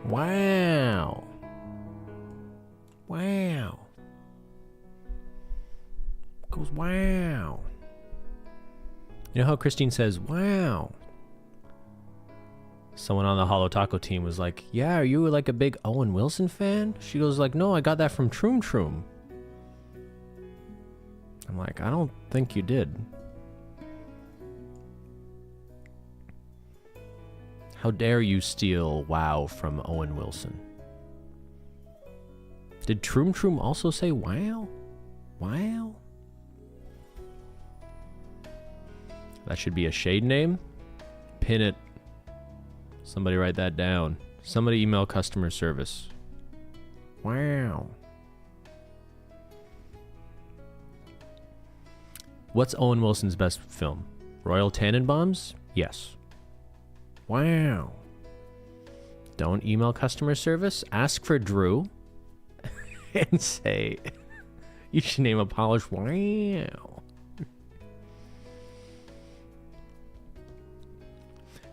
Wow. Wow. Goes wow. You know how Christine says, wow? Someone on the Holo Taco team was like, yeah, are you like a big Owen Wilson fan? She goes like, no, I got that from Troom Troom. I'm like, I don't think you did. How dare you steal wow from Owen Wilson? Did Troom Troom also say wow? Wow? That should be a shade name. Pin it. Somebody write that down. Somebody email customer service. Wow. What's Owen Wilson's best film? Royal Tenenbaums? Yes. Wow. Don't email customer service. Ask for Drew and say, you should name a polished wow.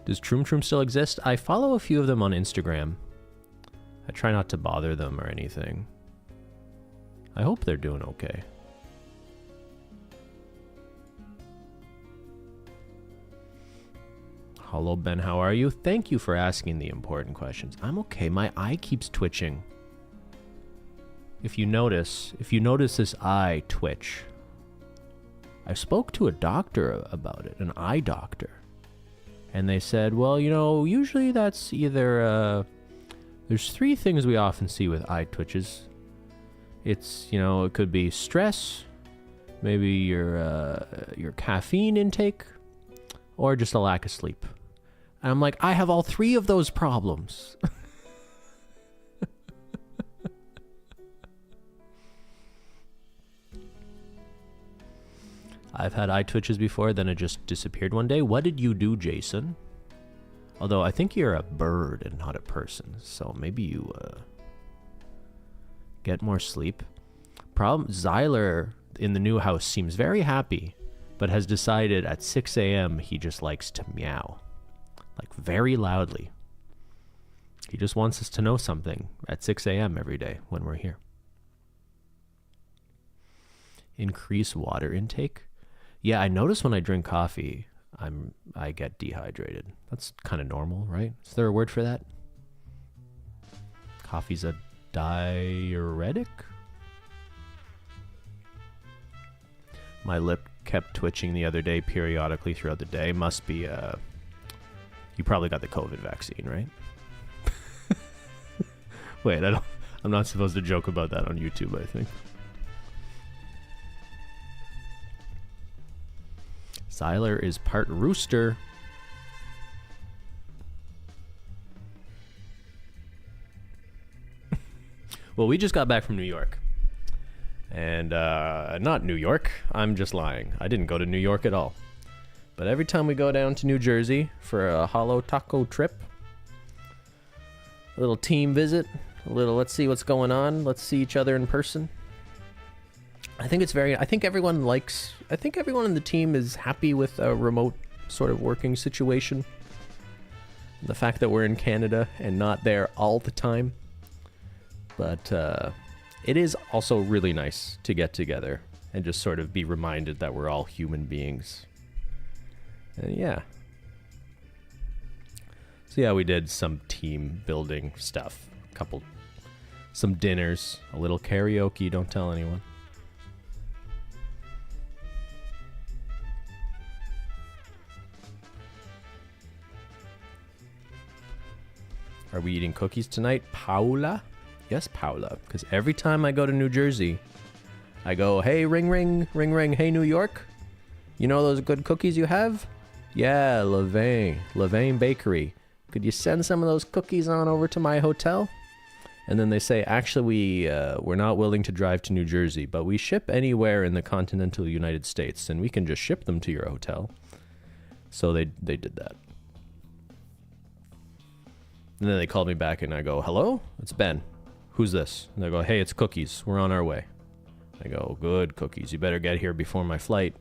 Does Troom Troom still exist? I follow a few of them on Instagram. I try not to bother them or anything. I hope they're doing okay. Hello, Ben. How are you? Thank you for asking the important questions. I'm okay. My eye keeps twitching. If you notice this eye twitch, I spoke to a doctor about it, an eye doctor. And they said, well, you know, usually that's either, there's three things we often see with eye twitches. It's, you know, it could be stress, maybe your caffeine intake, or just a lack of sleep. And I'm like, I have all three of those problems. I've had eye twitches before, then it just disappeared one day. What did you do, Jason? Although I think you're a bird and not a person, so maybe you get more sleep. Zyler in the new house seems very happy, but has decided at 6 a.m. he just likes to meow, like very loudly. He just wants us to know something at 6 a.m. every day when we're here. Increase water intake. Yeah, I notice when I drink coffee, I get dehydrated. That's kind of normal, right? Is there a word for that? Coffee's a diuretic? My lip kept twitching the other day periodically throughout the day. Must be, you probably got the COVID vaccine, right? Wait, I'm not supposed to joke about that on YouTube, I think. Siler is part rooster. Well, we just got back from New York. And, not New York. I'm just lying. I didn't go to New York at all. But every time we go down to New Jersey for a hollow taco trip, a little team visit, a little let's see what's going on, let's see each other in person. I think everyone in the team is happy with a remote sort of working situation. The fact that we're in Canada and not there all the time. But it is also really nice to get together and just sort of be reminded that we're all human beings. And yeah. So yeah, we did some team building stuff. Some dinners, a little karaoke, don't tell anyone. Are we eating cookies tonight, Paula? Yes, Paula, because every time I go to New Jersey, I go, hey, ring, ring, ring, ring, hey, New York, you know those good cookies you have? Yeah, Levain Bakery. Could you send some of those cookies on over to my hotel? And then they say, actually, we're not willing to drive to New Jersey, but we ship anywhere in the continental United States, and we can just ship them to your hotel. So they did that. And then they called me back, and I go, hello? It's Ben. Who's this? And they go, hey, it's cookies. We're on our way. I go, good, cookies. You better get here before my flight.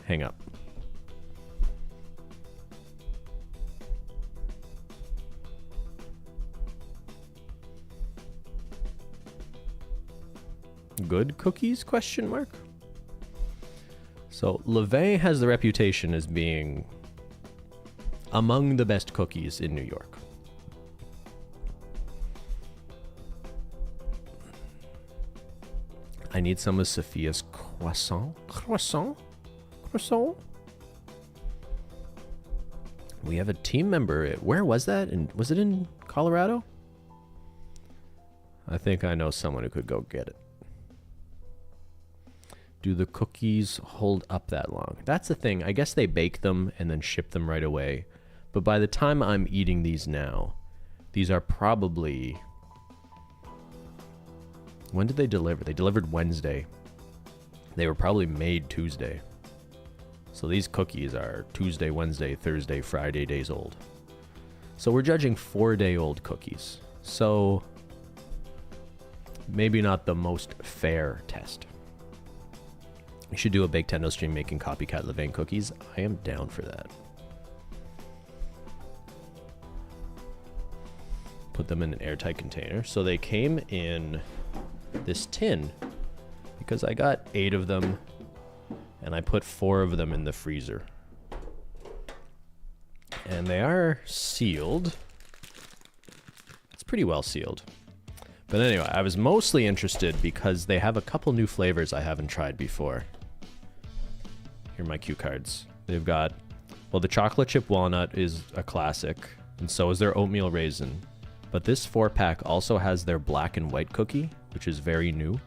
Hang up. Good cookies? Question mark. So Levain has the reputation as being among the best cookies in New York. I need some of Sophia's croissant. We have a team member. Where was that? Was it in Colorado? I think I know someone who could go get it. Do the cookies hold up that long? That's the thing. I guess they bake them and then ship them right away. But by the time I'm eating these now, these are probably... When did they deliver? They delivered Wednesday. They were probably made Tuesday. So these cookies are Tuesday, Wednesday, Thursday, Friday days old. So we're judging 4-day-old cookies. So maybe not the most fair test. We should do a Baketendo stream making copycat Levain cookies. I am down for that. Put them in an airtight container. So they came in this tin because I got 8 of them and I put 4 of them in the freezer. And they are sealed. It's pretty well sealed. But anyway, I was mostly interested because they have a couple new flavors I haven't tried before. Here are my cue cards. They've got, well, the chocolate chip walnut is a classic, and so is their oatmeal raisin. But this 4-pack also has their black and white cookie, which is very new,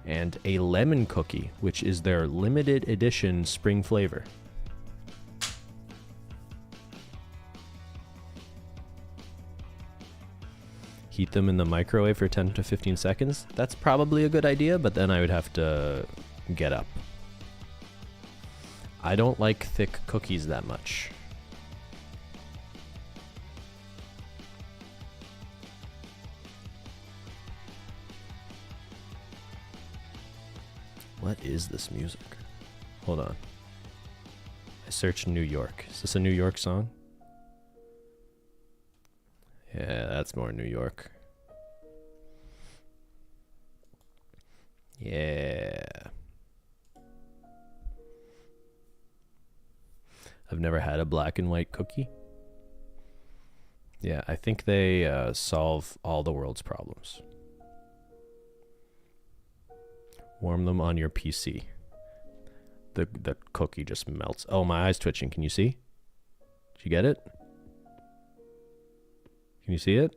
and a lemon cookie, which is their limited edition spring flavor. Heat them in the microwave for 10 to 15 seconds. That's probably a good idea, but then I would have to get up. I don't like thick cookies that much. What is this music? Hold on. I searched New York. Is this a New York song? Yeah, that's more New York. Yeah. I've never had a black and white cookie. Yeah, I think they solve all the world's problems. Warm them on your PC. The cookie just melts. Oh, my eye's twitching. Can you see? Did you get it? Can you see it?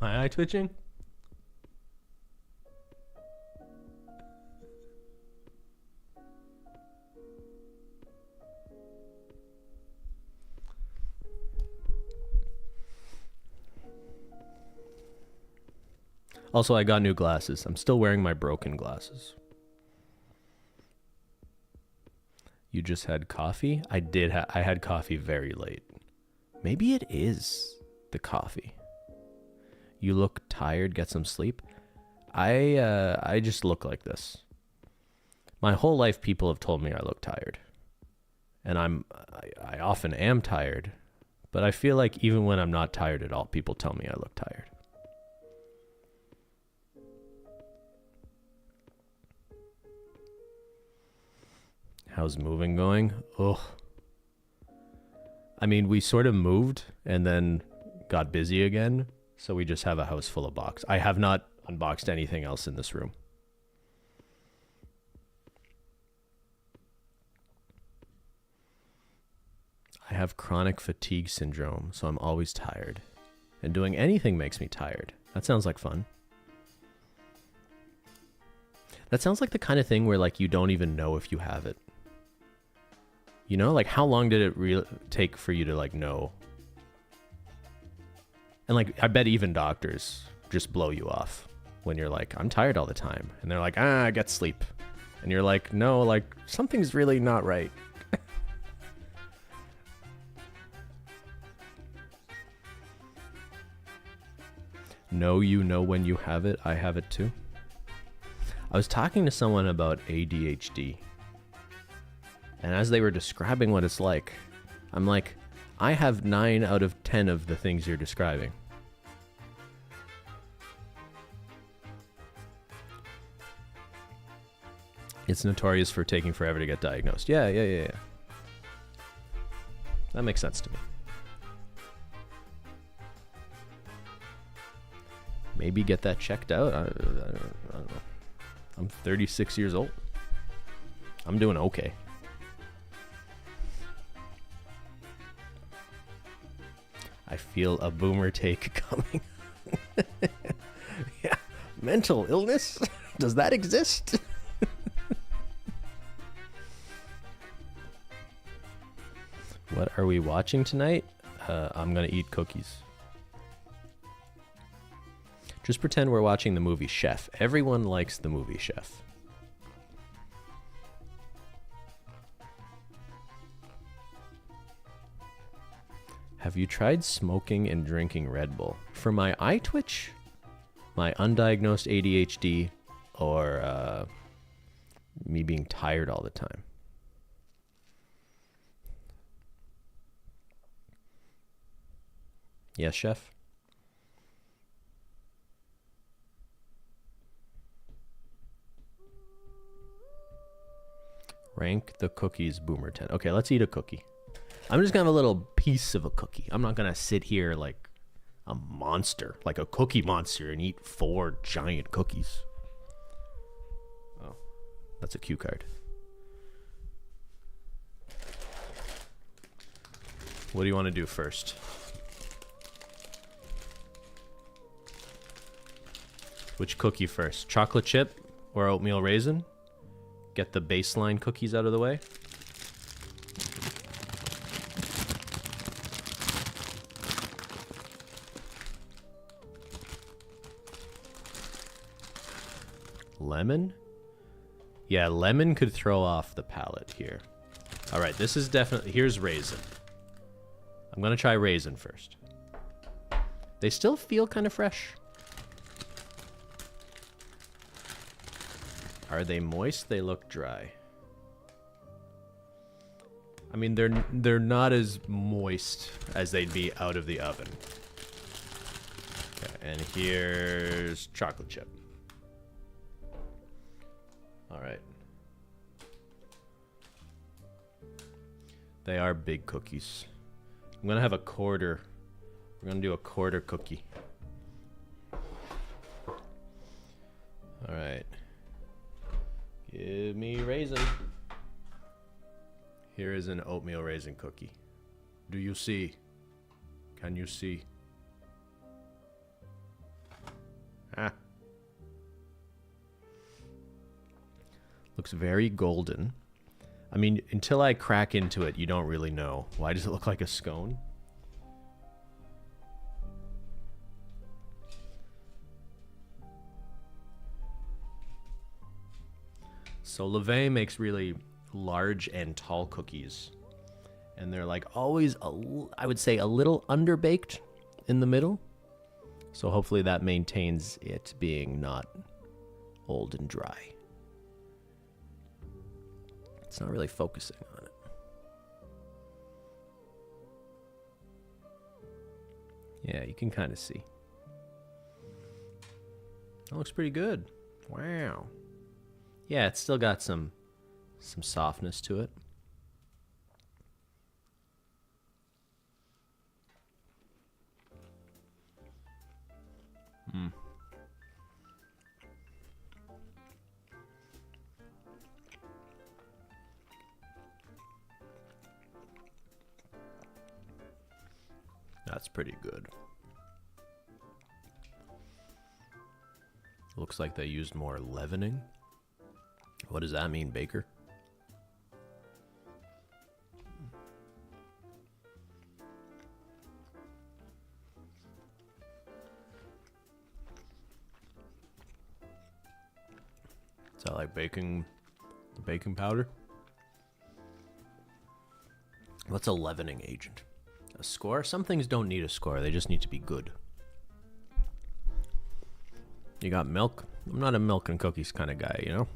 My eye twitching? Also, I got new glasses. I'm still wearing my broken glasses. You just had coffee? I did. I had coffee very late. Maybe it is the coffee. You look tired. Get some sleep. I just look like this. My whole life, people have told me I look tired, and I often am tired. But I feel like even when I'm not tired at all, people tell me I look tired. How's moving going? Ugh. I mean, we sort of moved and then got busy again, so we just have a house full of boxes. I have not unboxed anything else in this room. I have chronic fatigue syndrome, so I'm always tired. And doing anything makes me tired. That sounds like fun. That sounds like the kind of thing where like you don't even know if you have it. You know, like how long did it take for you to like know? And like, I bet even doctors just blow you off when you're like, I'm tired all the time. And they're like, I get sleep. And you're like, no, like something's really not right. No, you know when you have it. I have it too. I was talking to someone about ADHD. And as they were describing what it's like, I'm like, I have 9 out of 10 of the things you're describing. It's notorious for taking forever to get diagnosed. Yeah. That makes sense to me. Maybe get that checked out. I don't know. I'm 36 years old. I'm doing okay. I feel a boomer take coming. Yeah. Mental illness? Does that exist? What are we watching tonight? I'm going to eat cookies. Just pretend we're watching the movie Chef. Everyone likes the movie Chef. Have you tried smoking and drinking Red Bull? For my eye twitch, my undiagnosed ADHD, or me being tired all the time? Yes, Chef? Rank the cookies, Boomer 10. Okay, let's eat a cookie. I'm just gonna have a little piece of a cookie. I'm not gonna sit here like a monster, like a cookie monster, and eat 4 giant cookies. Oh, that's a cue card. What do you want to do first? Which cookie first? Chocolate chip or oatmeal raisin? Get the baseline cookies out of the way. Lemon? Yeah, lemon could throw off the palate here. All right, this is definitely... Here's raisin. I'm going to try raisin first. They still feel kind of fresh. Are they moist? They look dry. I mean, they're not as moist as they'd be out of the oven. Okay, and here's chocolate chip. All right. They are big cookies. I'm gonna have a quarter. We're gonna do a quarter cookie. All right. Give me raisin. Here is an oatmeal raisin cookie. Do you see? Can you see? Looks very golden. I mean, until I crack into it, you don't really know. Why does it look like a scone? So Levain makes really large and tall cookies. And they're like always, I would say, a little underbaked in the middle. So hopefully that maintains it being not old and dry. It's not really focusing on it. Yeah, you can kind of see. That looks pretty good. Wow. Yeah, it's still got some softness to it. That's pretty good. Looks like they used more leavening. What does that mean, baker? Is that like baking powder? What's a leavening agent? A score? Some things don't need a score. They just need to be good. You got milk? I'm not a milk and cookies kind of guy, you know?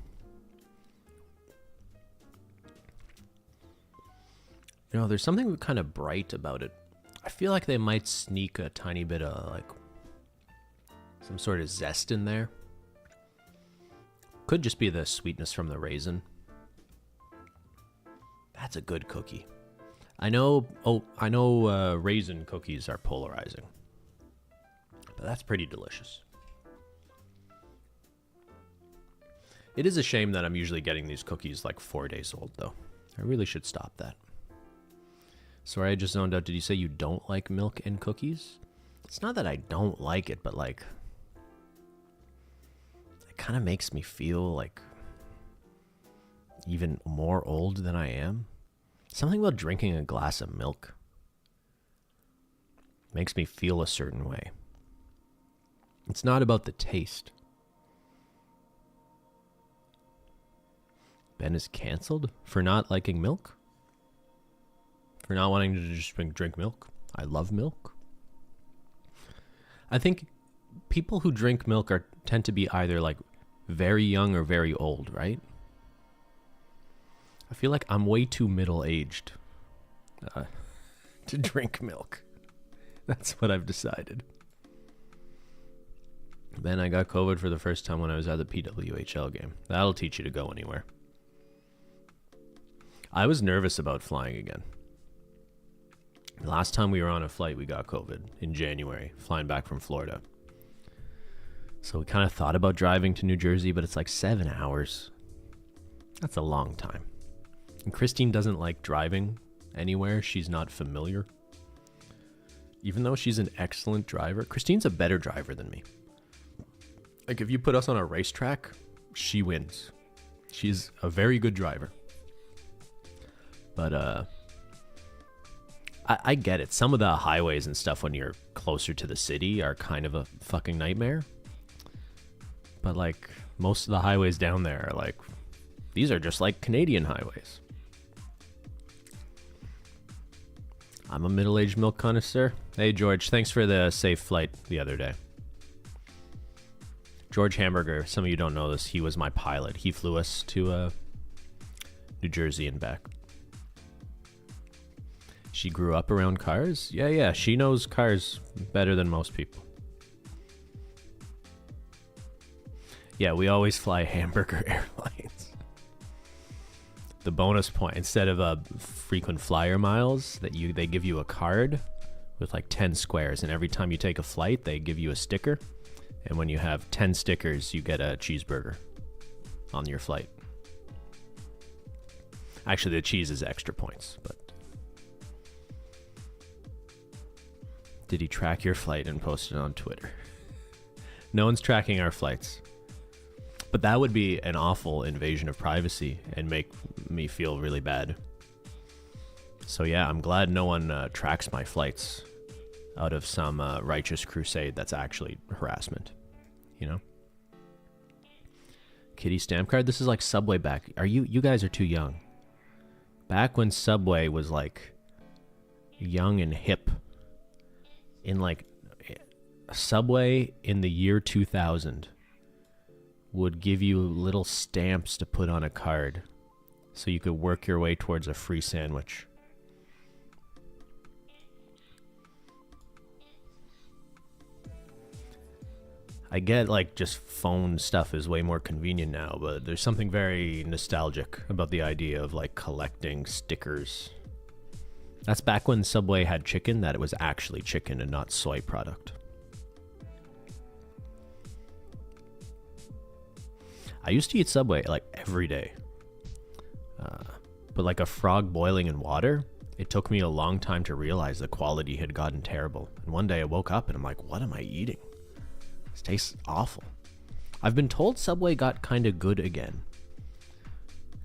You know, there's something kind of bright about it. I feel like they might sneak a tiny bit of, like, some sort of zest in there. Could just be the sweetness from the raisin. That's a good cookie. I know raisin cookies are polarizing. But that's pretty delicious. It is a shame that I'm usually getting these cookies like 4 days old, though. I really should stop that. Sorry, I just zoned out. Did you say you don't like milk in cookies? It's not that I don't like it, but like, it kind of makes me feel like even more old than I am. Something about drinking a glass of milk makes me feel a certain way. It's not about the taste. Ben is canceled for not liking milk? For not wanting to just drink milk? I love milk. I think people who drink milk tend to be either like very young or very old, right? I feel like I'm way too middle-aged to drink milk. That's what I've decided. Ben, I got COVID for the first time when I was at the PWHL game. That'll teach you to go anywhere. I was nervous about flying again. Last time we were on a flight, we got COVID in January, flying back from Florida. So we kind of thought about driving to New Jersey, but it's like 7 hours. That's a long time. And Christine doesn't like driving anywhere she's not familiar. Even though she's an excellent driver, Christine's a better driver than me. Like if you put us on a racetrack, she wins. She's a very good driver. But I get it. Some of the highways and stuff when you're closer to the city are kind of a fucking nightmare. But like most of the highways down there are like, these are just like Canadian highways. I'm a middle-aged milk connoisseur. Hey George, thanks for the safe flight the other day. George Hamburger, some of you don't know this, he was my pilot. He flew us to New Jersey and back. She grew up around cars? Yeah, she knows cars better than most people. Yeah, we always fly Hamburger Airlines. The bonus point, instead of frequent flyer miles, they give you a card with like 10 squares, and every time you take a flight, they give you a sticker. And when you have 10 stickers, you get a cheeseburger on your flight. Actually, the cheese is extra points, but... Did he track your flight and post it on Twitter? No one's tracking our flights. But that would be an awful invasion of privacy and make me feel really bad. So yeah, I'm glad no one tracks my flights out of some righteous crusade that's actually harassment. You know? Kitty stamp card? This is like Subway back. You guys are too young. Back when Subway was like young and hip. In like Subway in the year 2000 would give you little stamps to put on a card so you could work your way towards a free sandwich. I get like just phone stuff is way more convenient now, but there's something very nostalgic about the idea of like collecting stickers. That's back when Subway had chicken, that it was actually chicken and not soy product. I used to eat Subway like every day. But like a frog boiling in water, it took me a long time to realize the quality had gotten terrible. And one day I woke up and I'm like, what am I eating? This tastes awful. I've been told Subway got kind of good again.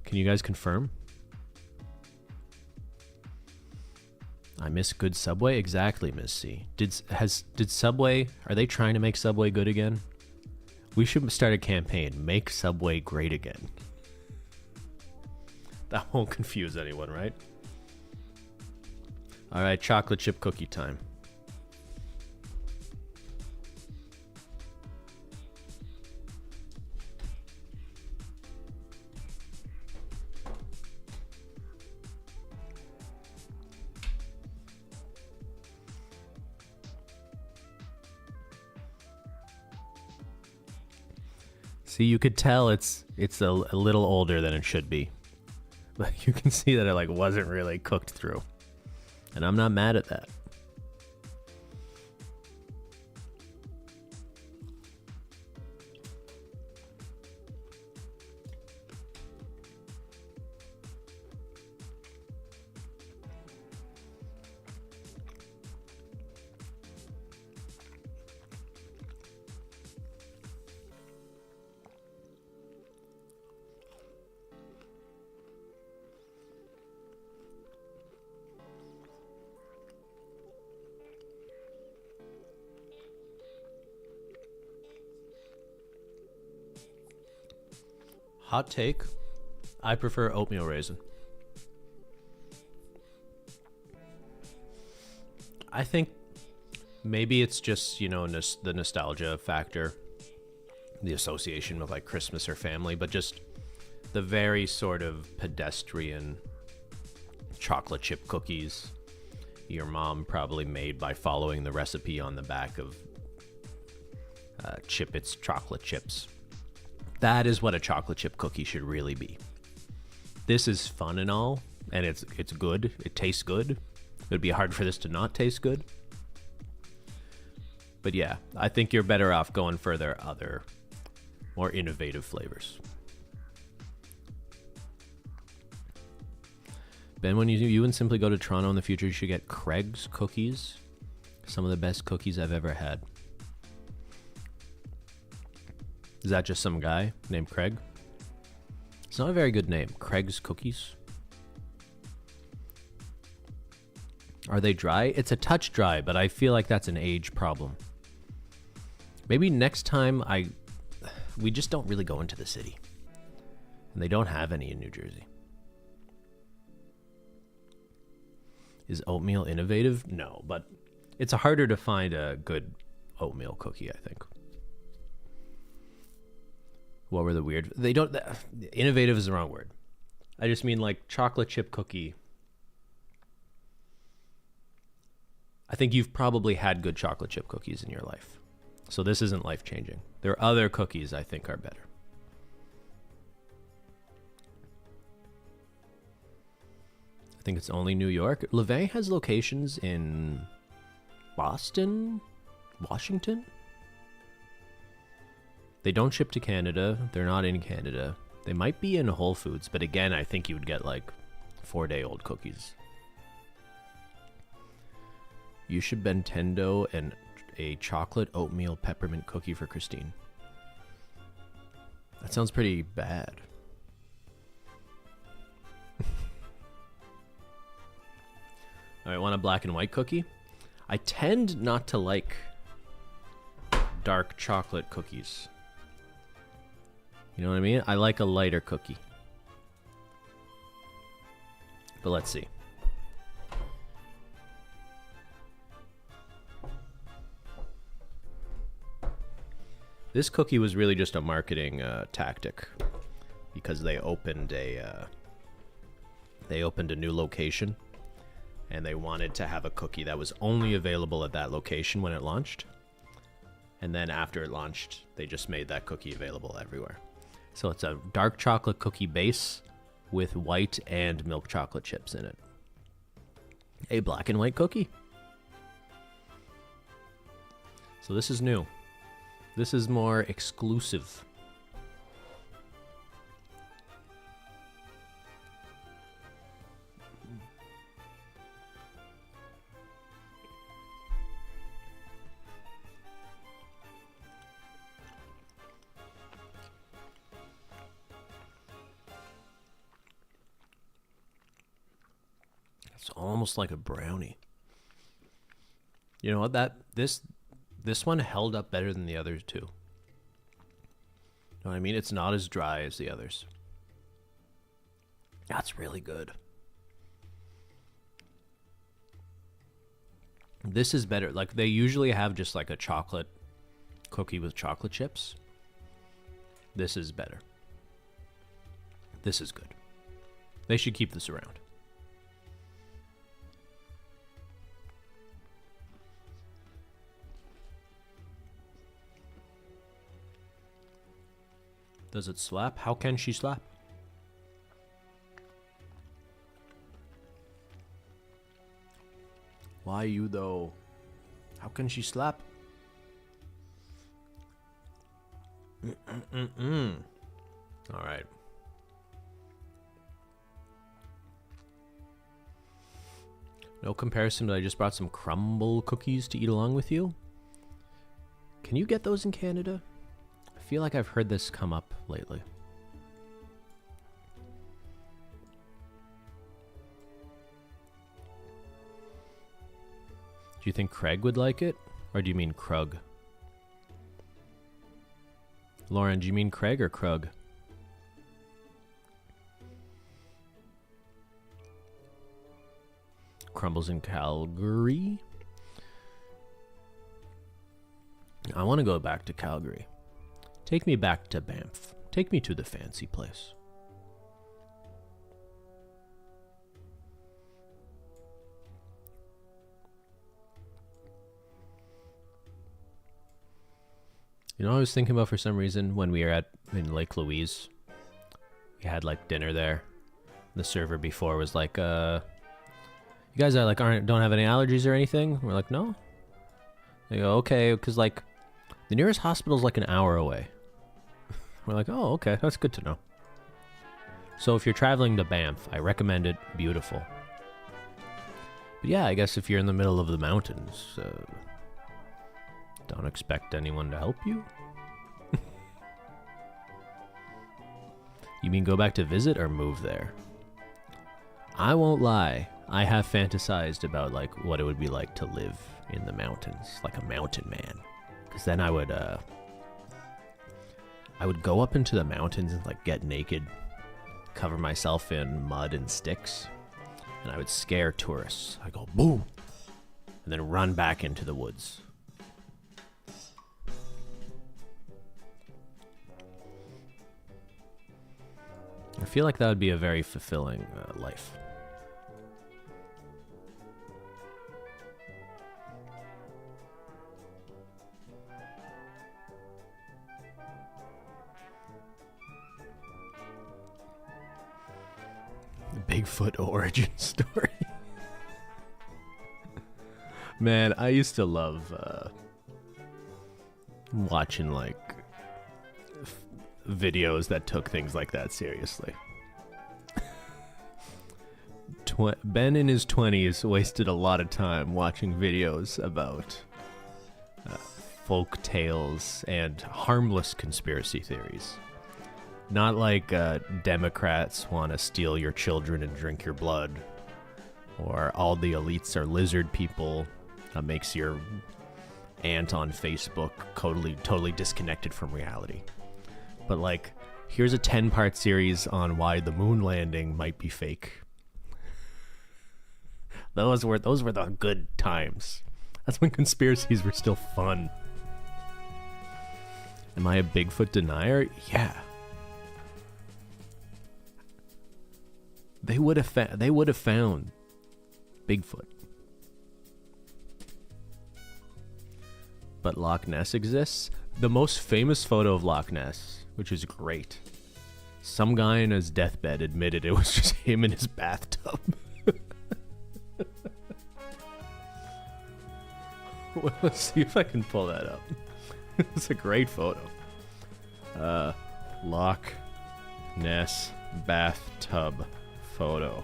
Can you guys confirm? I miss good Subway? Exactly, Miss C. Did Subway, are they trying to make Subway good again? We should start a campaign, make Subway great again. That won't confuse anyone, right? All right, chocolate chip cookie time. See, you could tell it's a little older than it should be. But you can see that it like wasn't really cooked through. And I'm not mad at that. Hot take, I prefer oatmeal raisin. I think maybe it's just, you know, the nostalgia factor, the association with like Christmas or family, but just the very sort of pedestrian chocolate chip cookies your mom probably made by following the recipe on the back of Chip It's chocolate chips. That is what a chocolate chip cookie should really be. This is fun and all, and it's good. It tastes good. It would be hard for this to not taste good. But yeah, I think you're better off going for their other, more innovative flavors. Ben, when you and Simply go to Toronto in the future, you should get Craig's cookies. Some of the best cookies I've ever had. Is that just some guy named Craig? It's not a very good name. Craig's Cookies. Are they dry? It's a touch dry, but I feel like that's an age problem. Maybe next time we just don't really go into the city. And they don't have any in New Jersey. Is oatmeal innovative? No, but it's harder to find a good oatmeal cookie, I think. What were the weird? They don't. Innovative is the wrong word. I just mean like chocolate chip cookie. I think you've probably had good chocolate chip cookies in your life. So this isn't life changing. There are other cookies I think are better. I think it's only New York. Levain has locations in Boston, Washington. They don't ship to Canada. They're not in Canada. They might be in Whole Foods, but again, I think you would get like 4-day-old cookies. You should Nintendo and a chocolate oatmeal peppermint cookie for Christine. That sounds pretty bad. Alright, want a black and white cookie? I tend not to like dark chocolate cookies. You know what I mean? I like a lighter cookie. But let's see. This cookie was really just a marketing tactic because they opened a new location, and they wanted to have a cookie that was only available at that location when it launched. And then after it launched, they just made that cookie available everywhere. So it's a dark chocolate cookie base with white and milk chocolate chips in it. A black and white cookie. So this is new. This is more exclusive. It's almost like a brownie. You know what? This one held up better than the others too. You know what I mean? It's not as dry as the others. That's really good. This is better. Like, they usually have just like a chocolate cookie with chocolate chips. This is better. This is good. They should keep this around. Does it slap? How can she slap? Why you though? How can she slap? All right. No comparison, but I just brought some crumble cookies to eat along with you. Can you get those in Canada? I feel like I've heard this come up lately. Do you think Craig would like it? Or do you mean Krug? Lauren, do you mean Craig or Krug? Crumbles in Calgary? I want to go back to Calgary. Take me back to Banff. Take me to the fancy place. You know, I was thinking about, for some reason, when we were in Lake Louise, we had like dinner there. The server before was like, "You guys are like don't have any allergies or anything?" We're like, "No." They go, "Okay," because like the nearest hospital is like an hour away. We're like, "Oh, okay, that's good to know." So if you're traveling to Banff, I recommend it. Beautiful. But yeah, I guess if you're in the middle of the mountains, don't expect anyone to help you. You mean go back to visit or move there? I won't lie. I have fantasized about like what it would be like to live in the mountains, like a mountain man. Because then I would go up into the mountains and like get naked, cover myself in mud and sticks, and I would scare tourists. I go boom, and then run back into the woods. I feel like that would be a very fulfilling life. Bigfoot origin story. Man, I used to love watching like videos that took things like that seriously. Ben in his 20s wasted a lot of time watching videos about folk tales and harmless conspiracy theories. Not like Democrats want to steal your children and drink your blood, or all the elites are lizard people that makes your aunt on Facebook totally disconnected from reality. But like, here's a 10-part series on why the moon landing might be fake. Those were the good times. That's when conspiracies were still fun. Am I a Bigfoot denier? Yeah. They would have found Bigfoot. But Loch Ness exists. The most famous photo of Loch Ness, which is great. Some guy in his deathbed admitted it was just him in his bathtub. Well, let's see if I can pull that up. It's a great photo. Loch Ness bathtub photo.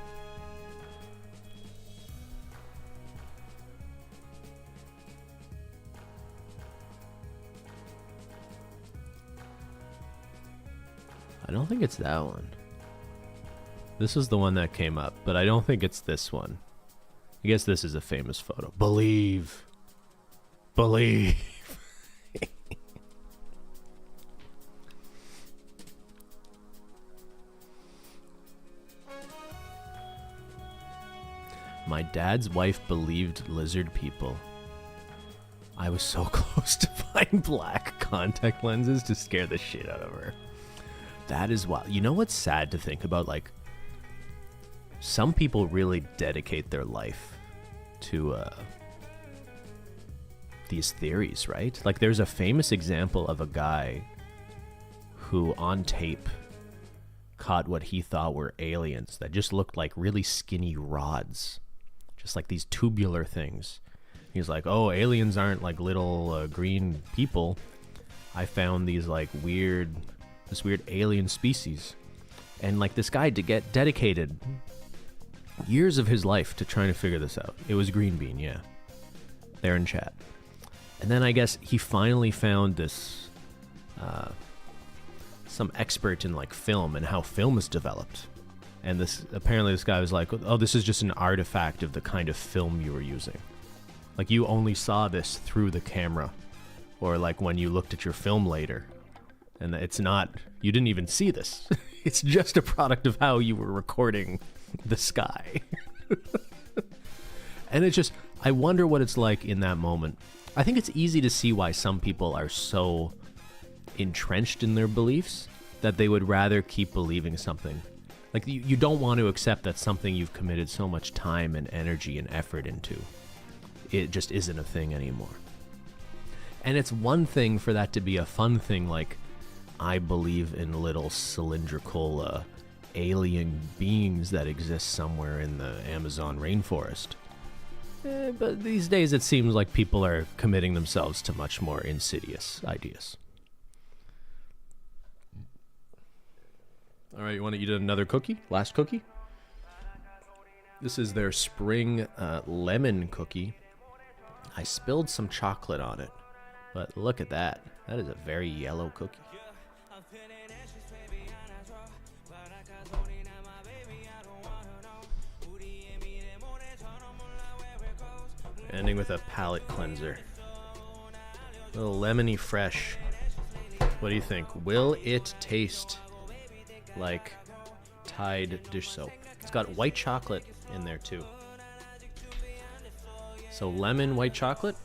I don't think it's that one. This is the one that came up, but I don't think it's this one. I guess this is a famous photo. Believe. My dad's wife believed lizard people. I was so close to buying black contact lenses to scare the shit out of her. That is wild. You know what's sad to think about? Like, some people really dedicate their life to these theories, right? Like, there's a famous example of a guy who on tape caught what he thought were aliens that just looked like really skinny rods, just like these tubular things. He's like, oh, aliens aren't like little green people. I found these like this weird alien species. And like, this guy to get dedicated years of his life to trying to figure this out. It was Green Bean, yeah. They're in chat. And then I guess he finally found this, some expert in like film and how film is developed. And apparently this guy was like, oh, this is just an artifact of the kind of film you were using. Like, you only saw this through the camera, or like when you looked at your film later. And it's not, you didn't even see this. It's just a product of how you were recording the sky. And it's just, I wonder what it's like in that moment. I think it's easy to see why some people are so entrenched in their beliefs that they would rather keep believing something. Like, you don't want to accept that something you've committed so much time and energy and effort into, it just isn't a thing anymore. And it's one thing for that to be a fun thing, like, I believe in little cylindrical alien beings that exist somewhere in the Amazon rainforest. But these days it seems like people are committing themselves to much more insidious ideas. All right, you want to eat another cookie? Last cookie? This is their spring lemon cookie. I spilled some chocolate on it, but look at that. That is a very yellow cookie. Ending with a palate cleanser. A little lemony fresh. What do you think? Will it taste like Tide dish soap? It's got white chocolate in there too. So lemon, white chocolate.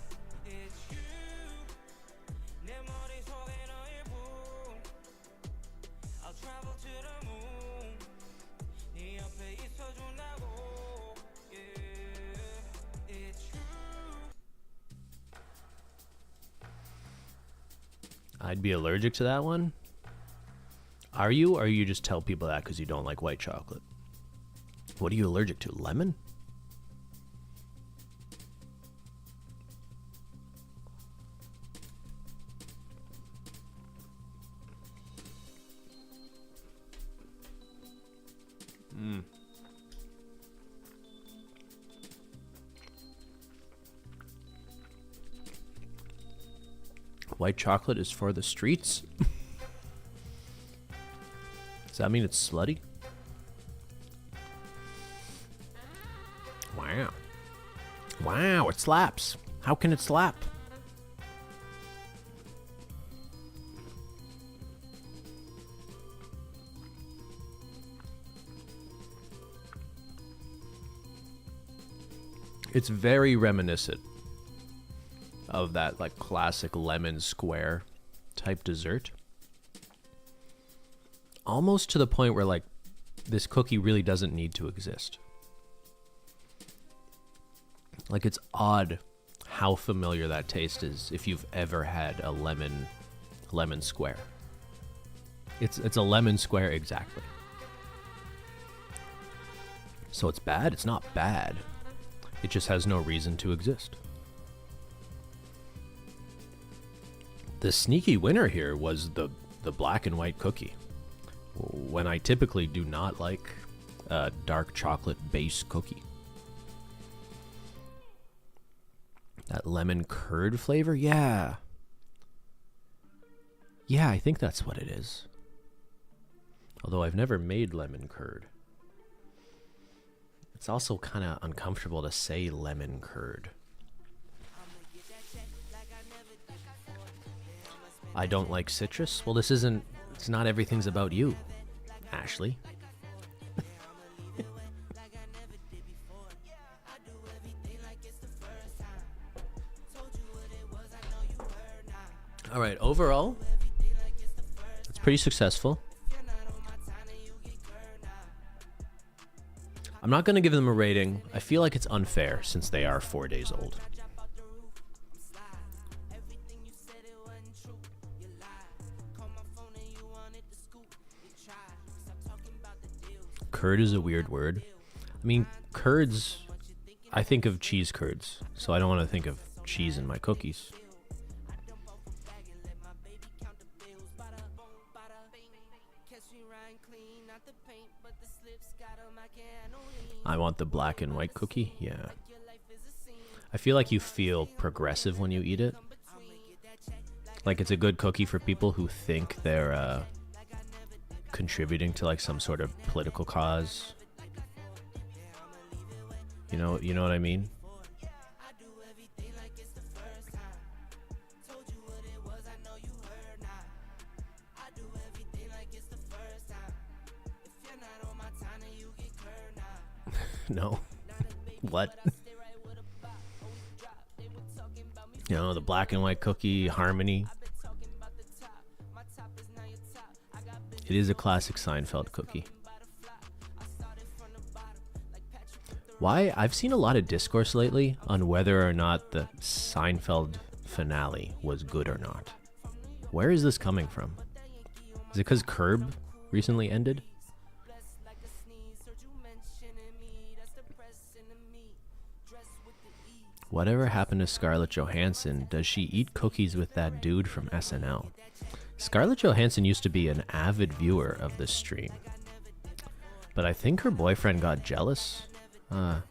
I'd be allergic to that one. Are you? Or you just tell people that because you don't like white chocolate? What are you allergic to? Lemon? White chocolate is for the streets? Does that mean it's slutty? Wow. Wow, it slaps. How can it slap? It's very reminiscent of that like classic lemon square type dessert. Almost to the point where like this cookie really doesn't need to exist. Like it's odd how familiar that taste is if you've ever had a lemon square. It's a lemon square exactly. So it's bad? It's not bad. It just has no reason to exist. The sneaky winner here was the black and white cookie. When I typically do not like a dark chocolate base cookie. That lemon curd flavor? Yeah. Yeah, I think that's what it is. Although I've never made lemon curd. It's also kind of uncomfortable to say lemon curd. I don't like citrus. Well, it's not everything's about you, Ashley. All right, overall, it's pretty successful. I'm not going to give them a rating. I feel like it's unfair since they are 4 days old. Curd is a weird word. I mean, curds, I think of cheese curds, so I don't want to think of cheese in my cookies. I want the black and white cookie. Yeah. I feel like you feel progressive when you eat it. Like it's a good cookie for people who think they're contributing to like some sort of political cause. You know what I mean? No. What? You know, the black and white cookie, harmony. It is a classic Seinfeld cookie. Why? I've seen a lot of discourse lately on whether or not the Seinfeld finale was good or not. Where is this coming from? Is it because Curb recently ended? Whatever happened to Scarlett Johansson? Does she eat cookies with that dude from SNL? Scarlett Johansson used to be an avid viewer of this stream. But I think her boyfriend got jealous. Her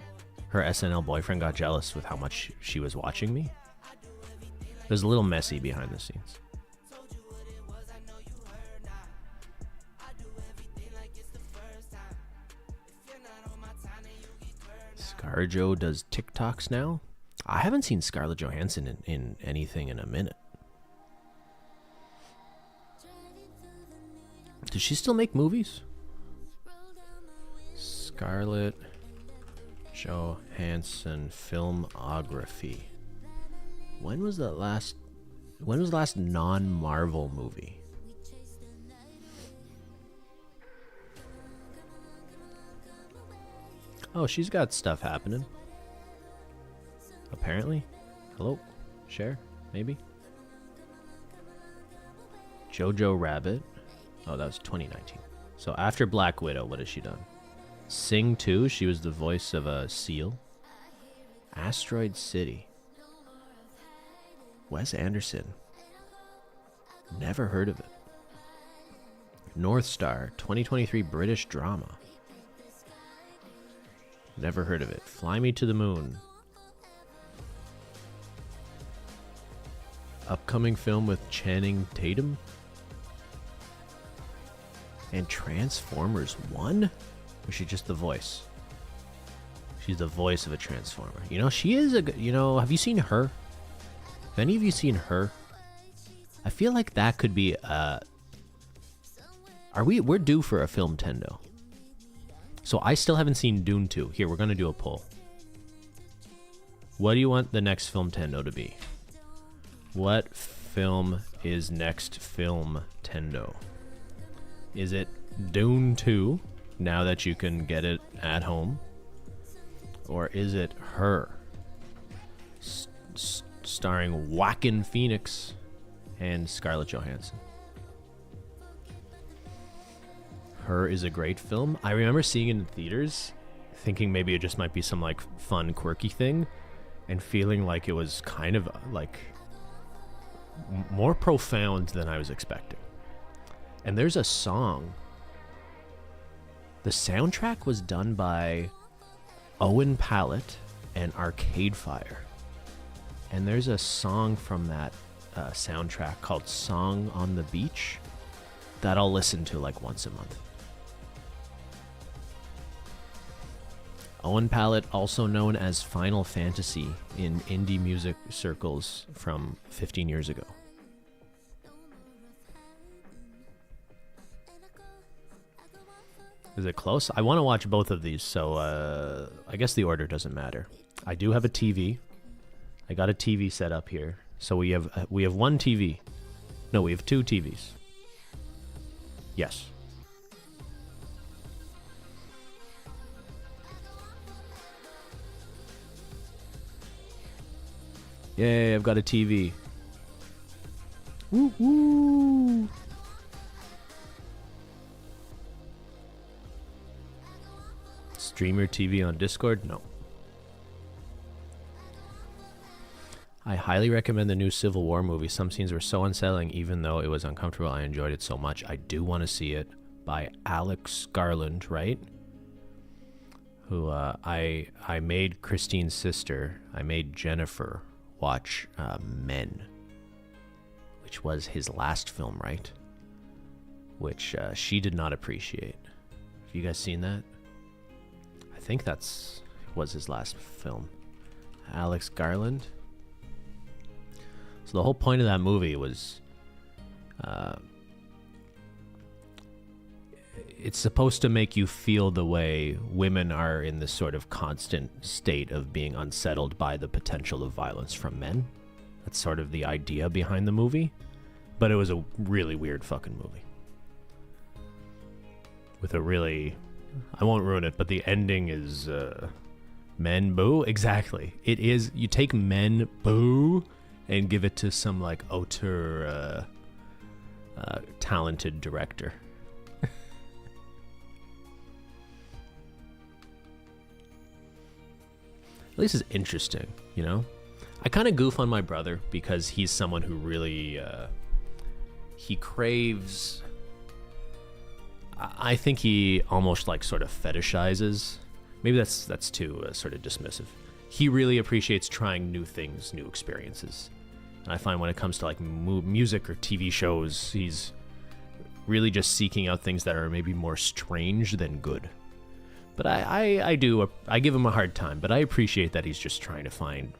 SNL boyfriend got jealous with how much she was watching me. It was a little messy behind the scenes. ScarJo does TikToks now? I haven't seen Scarlett Johansson in anything in a minute. Does she still make movies? Scarlett Johansson filmography. When was the last non-Marvel movie? Oh, she's got stuff happening. Apparently. Hello? Share? Maybe? Jojo Rabbit. Oh, that was 2019. So after Black Widow, what has she done? Sing 2, she was the voice of a seal. Asteroid City. Wes Anderson. Never heard of it. North Star, 2023 British drama. Never heard of it. Fly Me to the Moon. upcoming film with Channing Tatum. And Transformers 1? Or is she just the voice? She's the voice of a Transformer. You know, she is a... You know, have you seen Her? Have any of you seen Her? I feel like that could be... We're due for a film tendo. So I still haven't seen Dune 2. Here, we're going to do a poll. What do you want the next film tendo to be? What film is next film tendo? Is it Dune 2, now that you can get it at home? Or is it Her, starring Joaquin Phoenix and Scarlett Johansson? Her is a great film. I remember seeing it in theaters, thinking maybe it just might be some like fun, quirky thing, and feeling like it was kind of like more profound than I was expecting. And there's a song. The soundtrack was done by Owen Pallett and Arcade Fire. And there's a song from that soundtrack called Song on the Beach that I'll listen to like once a month. Owen Pallett, also known as Final Fantasy in indie music circles from 15 years ago. Is it close? I want to watch both of these, so I guess the order doesn't matter. I do have a TV. I got a TV set up here. So we have one TV. No, we have two TVs. Yes. Yay, I've got a TV. Woo woo! Streamer TV on Discord? No. I highly recommend the new Civil War movie. Some scenes were so unsettling, even though it was uncomfortable. I enjoyed it so much. I do want to see it. By Alex Garland, right? Who I made Christine's sister. I made Jennifer watch Men, which was his last film, right? Which she did not appreciate. Have you guys seen that? I think was his last film. Alex Garland. So the whole point of that movie was it's supposed to make you feel the way women are in this sort of constant state of being unsettled by the potential of violence from men. That's sort of the idea behind the movie. But it was a really weird fucking movie. With a really... I won't ruin it, but the ending is men boo. Exactly. It is. You take men boo and give it to some like auteur talented director. At least it's interesting, you know? I kind of goof on my brother because he's someone who really he craves... I think he almost like sort of fetishizes. Maybe that's too sort of dismissive. He really appreciates trying new things, new experiences. And I find when it comes to like music or TV shows, he's really just seeking out things that are maybe more strange than good. But I give him a hard time, but I appreciate that he's just trying to find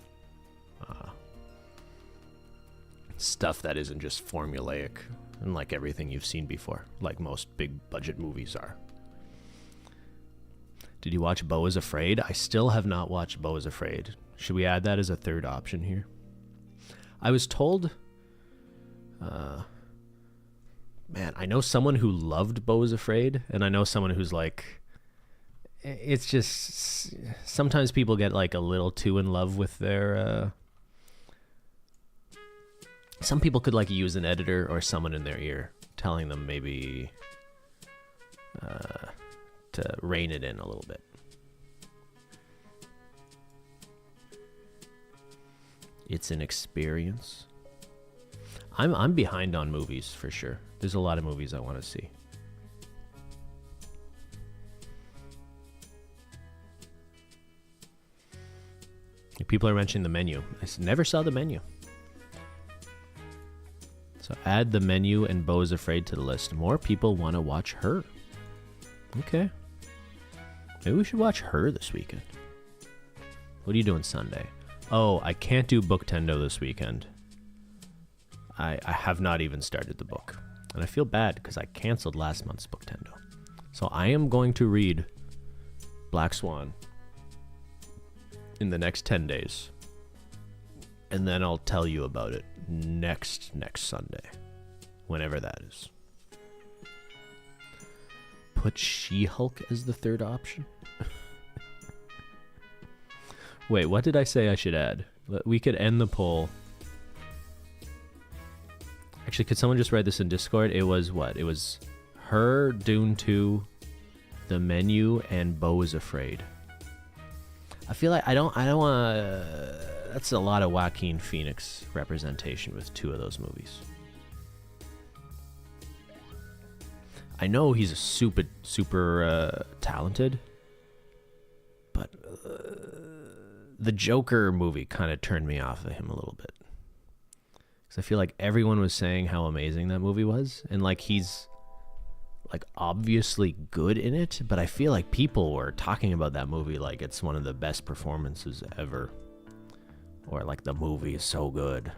stuff that isn't just formulaic and like everything you've seen before, like most big budget movies are. Did you watch Beau is Afraid? I still have not watched Beau is Afraid. Should we add that as a third option here? I was told... man, I know someone who loved Beau is Afraid, and I know someone who's like... It's just... Sometimes people get like a little too in love with their... Some people could like use an editor or someone in their ear telling them maybe to rein it in a little bit. It's an experience. I'm behind on movies for sure. There's a lot of movies I want to see. People are mentioning The Menu. I never saw The Menu. So add The Menu and Beau is Afraid to the list. More people want to watch Her. Okay. Maybe we should watch Her this weekend. What are you doing Sunday? Oh, I can't do Booktendo this weekend. I have not even started the book. And I feel bad because I canceled last month's Booktendo. So I am going to read Black Swan in the next 10 days. And then I'll tell you about it next Sunday. Whenever that is. Put She-Hulk as the third option? Wait, what did I say I should add? We could end the poll. Actually, could someone just write this in Discord? It was what? It was Her, Dune 2, The Menu, and Beau is Afraid. I feel like I don't want to... That's a lot of Joaquin Phoenix representation with two of those movies. I know he's a super talented, but the Joker movie kind of turned me off of him a little bit. I feel like everyone was saying how amazing that movie was, and like he's like obviously good in it, but I feel like people were talking about that movie like it's one of the best performances ever, or like the movie is so good.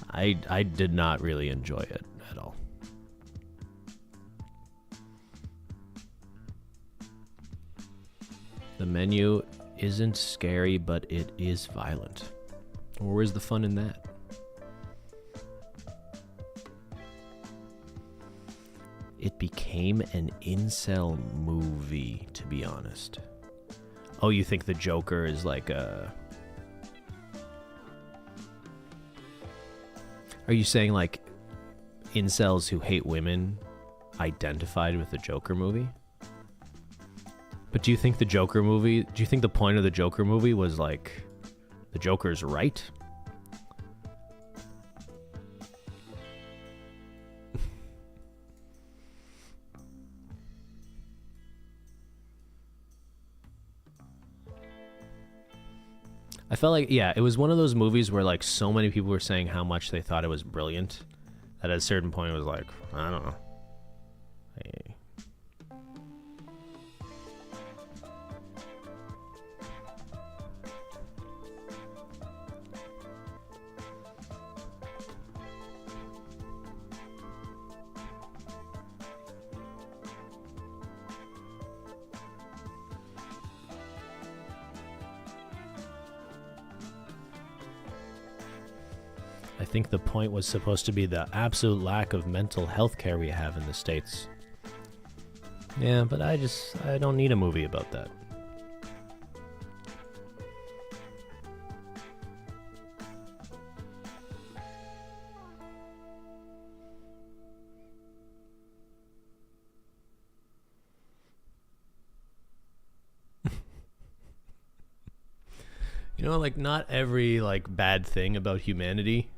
I did not really enjoy it at all. The Menu isn't scary, but it is violent. Or where's the fun in that? It became an incel movie, to be honest. Oh, you think the Joker is like a... Are you saying like incels who hate women identified with the Joker movie? But do you think the Joker movie... Do you think the point of the Joker movie was like the Joker's right? I felt like, yeah, it was one of those movies where like so many people were saying how much they thought it was brilliant that at a certain point it was like, I don't know. Hey. I think the point was supposed to be the absolute lack of mental health care we have in the States. Yeah, but I don't need a movie about that. You know, like not every like bad thing about humanity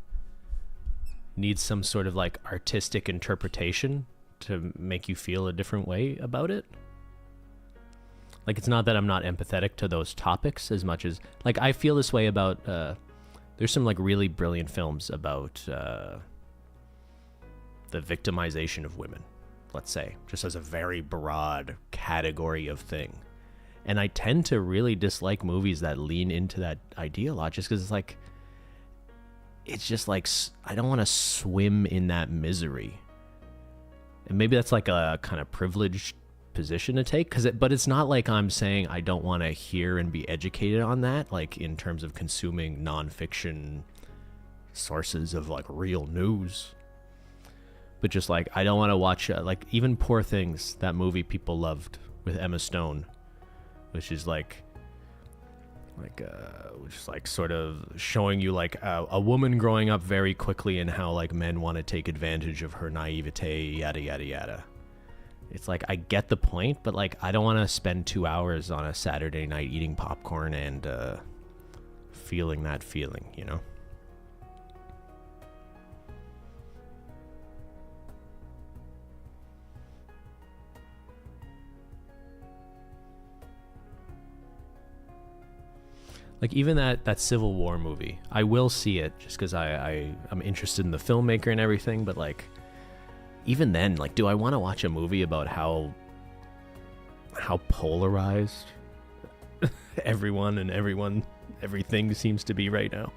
needs some sort of like artistic interpretation to make you feel a different way about it. Like it's not that I'm not empathetic to those topics as much as like I feel this way about there's some like really brilliant films about the victimization of women, let's say, just as a very broad category of thing. And I tend to really dislike movies that lean into that idea a lot just because it's just like I don't want to swim in that misery. And maybe that's like a kind of privileged position to take, but it's not like I'm saying I don't want to hear and be educated on that, like in terms of consuming nonfiction sources of like real news. But just like I don't want to watch like even Poor Things, that movie people loved with Emma Stone, which is like which is like sort of showing you like a woman growing up very quickly and how like men want to take advantage of her naivete, yada yada yada. It's like I get the point, but like I don't want to spend 2 hours on a Saturday night eating popcorn and feeling that feeling, you know? Like even that Civil War movie, I will see it just because I'm interested in the filmmaker and everything. But like, even then, like, do I want to watch a movie about how polarized everything seems to be right now?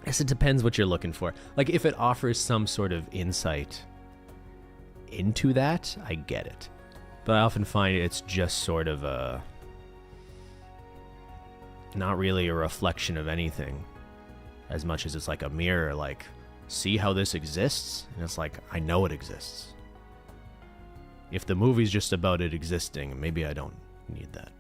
I guess it depends what you're looking for. Like if it offers some sort of insight into that, I get it. But I often find it's just sort of not really a reflection of anything as much as it's like a mirror, like, see how this exists? And it's like, I know it exists. If the movie's just about it existing, maybe I don't need that.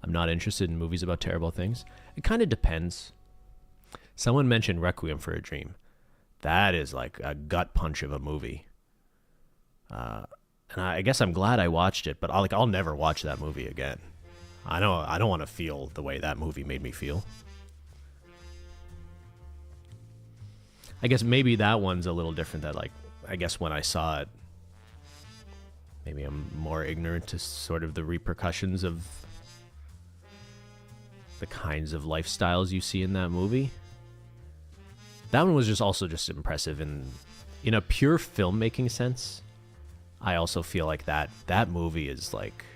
I'm not interested in movies about terrible things. It kind of depends. Someone mentioned Requiem for a Dream. That is like a gut punch of a movie. And I guess I'm glad I watched it, but I'll never watch that movie again. I don't want to feel the way that movie made me feel. I guess maybe that one's a little different. That like, I guess when I saw it, maybe I'm more ignorant to sort of the repercussions of the kinds of lifestyles you see in that movie. That one was just impressive in a pure filmmaking sense. I also feel like that movie is like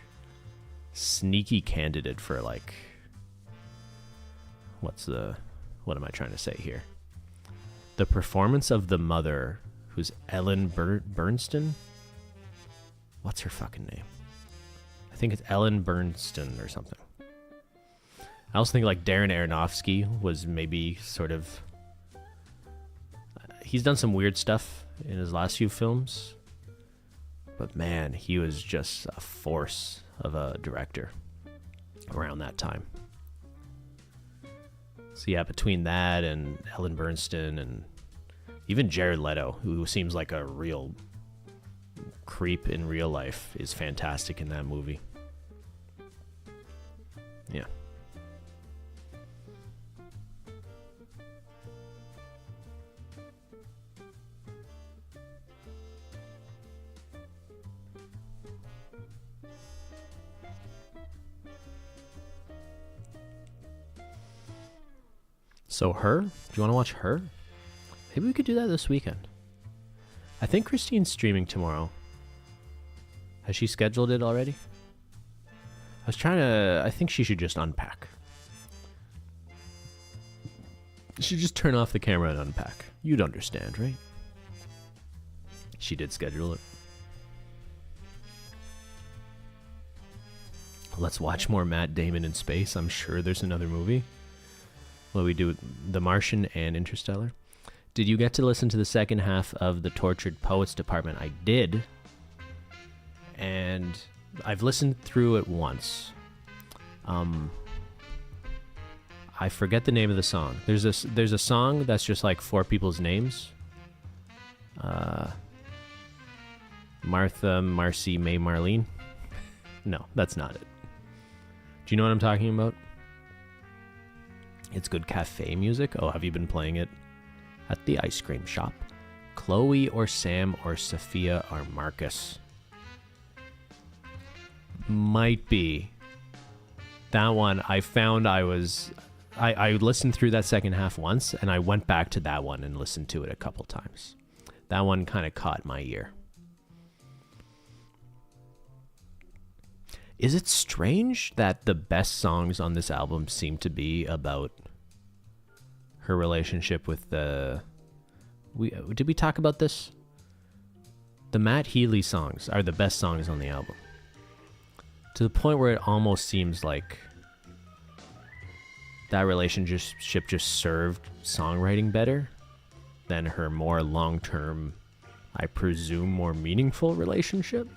sneaky candidate for like, what am I trying to say here? The performance of the mother, who's Ellen Bernstein. What's her fucking name? I think it's Ellen Bernstein or something. I also think like Darren Aronofsky was maybe sort of... he's done some weird stuff in his last few films. But man, he was just a force of a director around that time. So yeah, between that and Ellen Bernstein and even Jared Leto, who seems like a real creep in real life, is fantastic in that movie. Yeah. So Her? Do you want to watch Her? Maybe we could do that this weekend. I think Christine's streaming tomorrow. Has she scheduled it already? I think she should just unpack. She should just turn off the camera and unpack. You'd understand, right? She did schedule it. Let's watch more Matt Damon in space. I'm sure there's another movie. Well, we do The Martian and Interstellar. Did you get to listen to the second half of the Tortured Poets Department? I did. And I've listened through it once. I forget the name of the song. There's a song that's just like four people's names. Martha, Marcy, May, Marlene. No, that's not it. Do you know what I'm talking about? It's good cafe music. Oh, have you been playing it at the ice cream shop? Chloe or Sam or Sophia or Marcus? Might be. That one, I found I listened through that second half once, and I went back to that one and listened to it a couple times. That one kind of caught my ear. Is it strange that the best songs on this album seem to be about her relationship with did we talk about this? The Matt Healy songs are the best songs on the album. To the point where it almost seems like that relationship just served songwriting better than her more long-term, I presume, more meaningful relationship.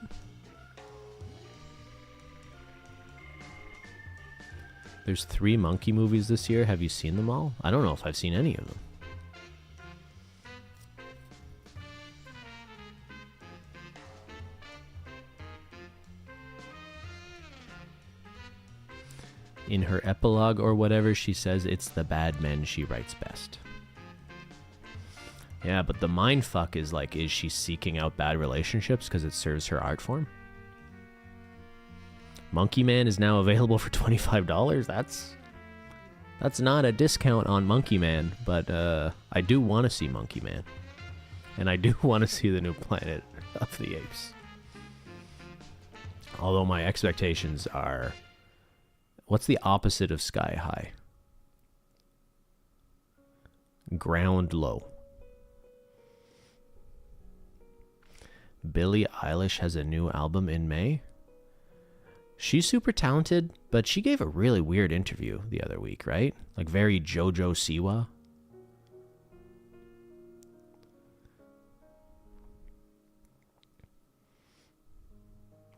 There's 3 Monkey movies this year. Have you seen them all? I don't know if I've seen any of them. In her epilogue or whatever, she says it's the bad men she writes best. Yeah, but the mind fuck is like, is she seeking out bad relationships because it serves her art form? Monkey Man is now available for $25. That's not a discount on Monkey Man, but I do want to see Monkey Man. And I do want to see the new Planet of the Apes. Although my expectations are... What's the opposite of sky high? Ground low. Billie Eilish has a new album in May. She's super talented, but she gave a really weird interview the other week, right? Like very JoJo Siwa.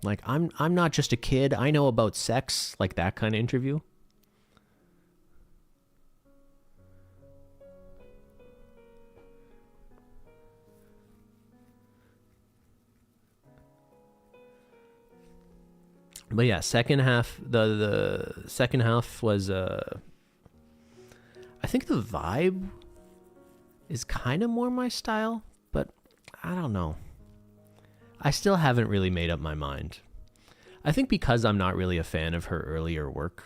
Like, I'm not just a kid, I know about sex, like that kind of interview. But yeah, second half, the second half was, I think the vibe is kind of more my style, but I don't know. I still haven't really made up my mind. I think because I'm not really a fan of her earlier work,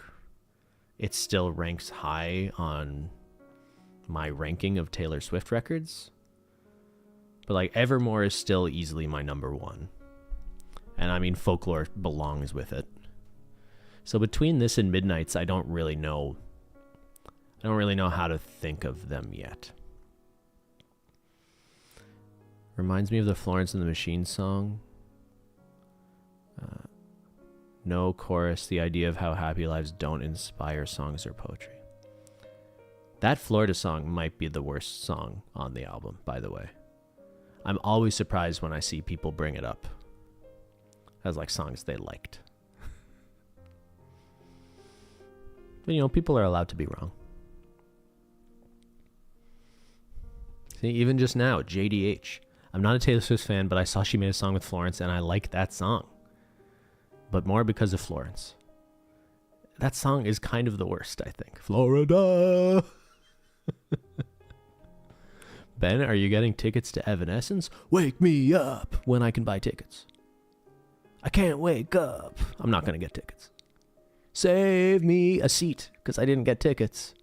it still ranks high on my ranking of Taylor Swift records. But like Evermore is still easily my number one. And I mean, Folklore belongs with it. So between this and Midnights, I don't really know how to think of them yet. Reminds me of the Florence and the Machine song. No chorus, the idea of how happy lives don't inspire songs or poetry. That Florida song might be the worst song on the album, by the way. I'm always surprised when I see people bring it up as like songs they liked. But you know, people are allowed to be wrong. See, even just now, JDH. I'm not a Taylor Swift fan, but I saw she made a song with Florence and I like that song. But more because of Florence. That song is kind of the worst, I think. Florida! Ben, are you getting tickets to Evanescence? Wake me up when I can buy tickets. I can't wake up. I'm not going to get tickets. Save me a seat, because I didn't get tickets.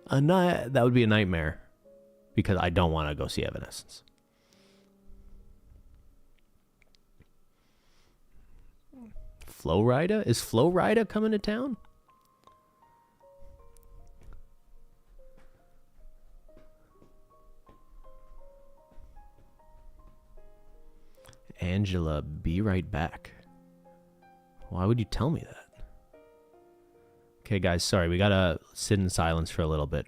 That would be a nightmare, because I don't want to go see Evanescence. Flowrida? Is Flowrida coming to town? Angela, be right back. Why would you tell me that? Okay, guys, sorry. We gotta sit in silence for a little bit.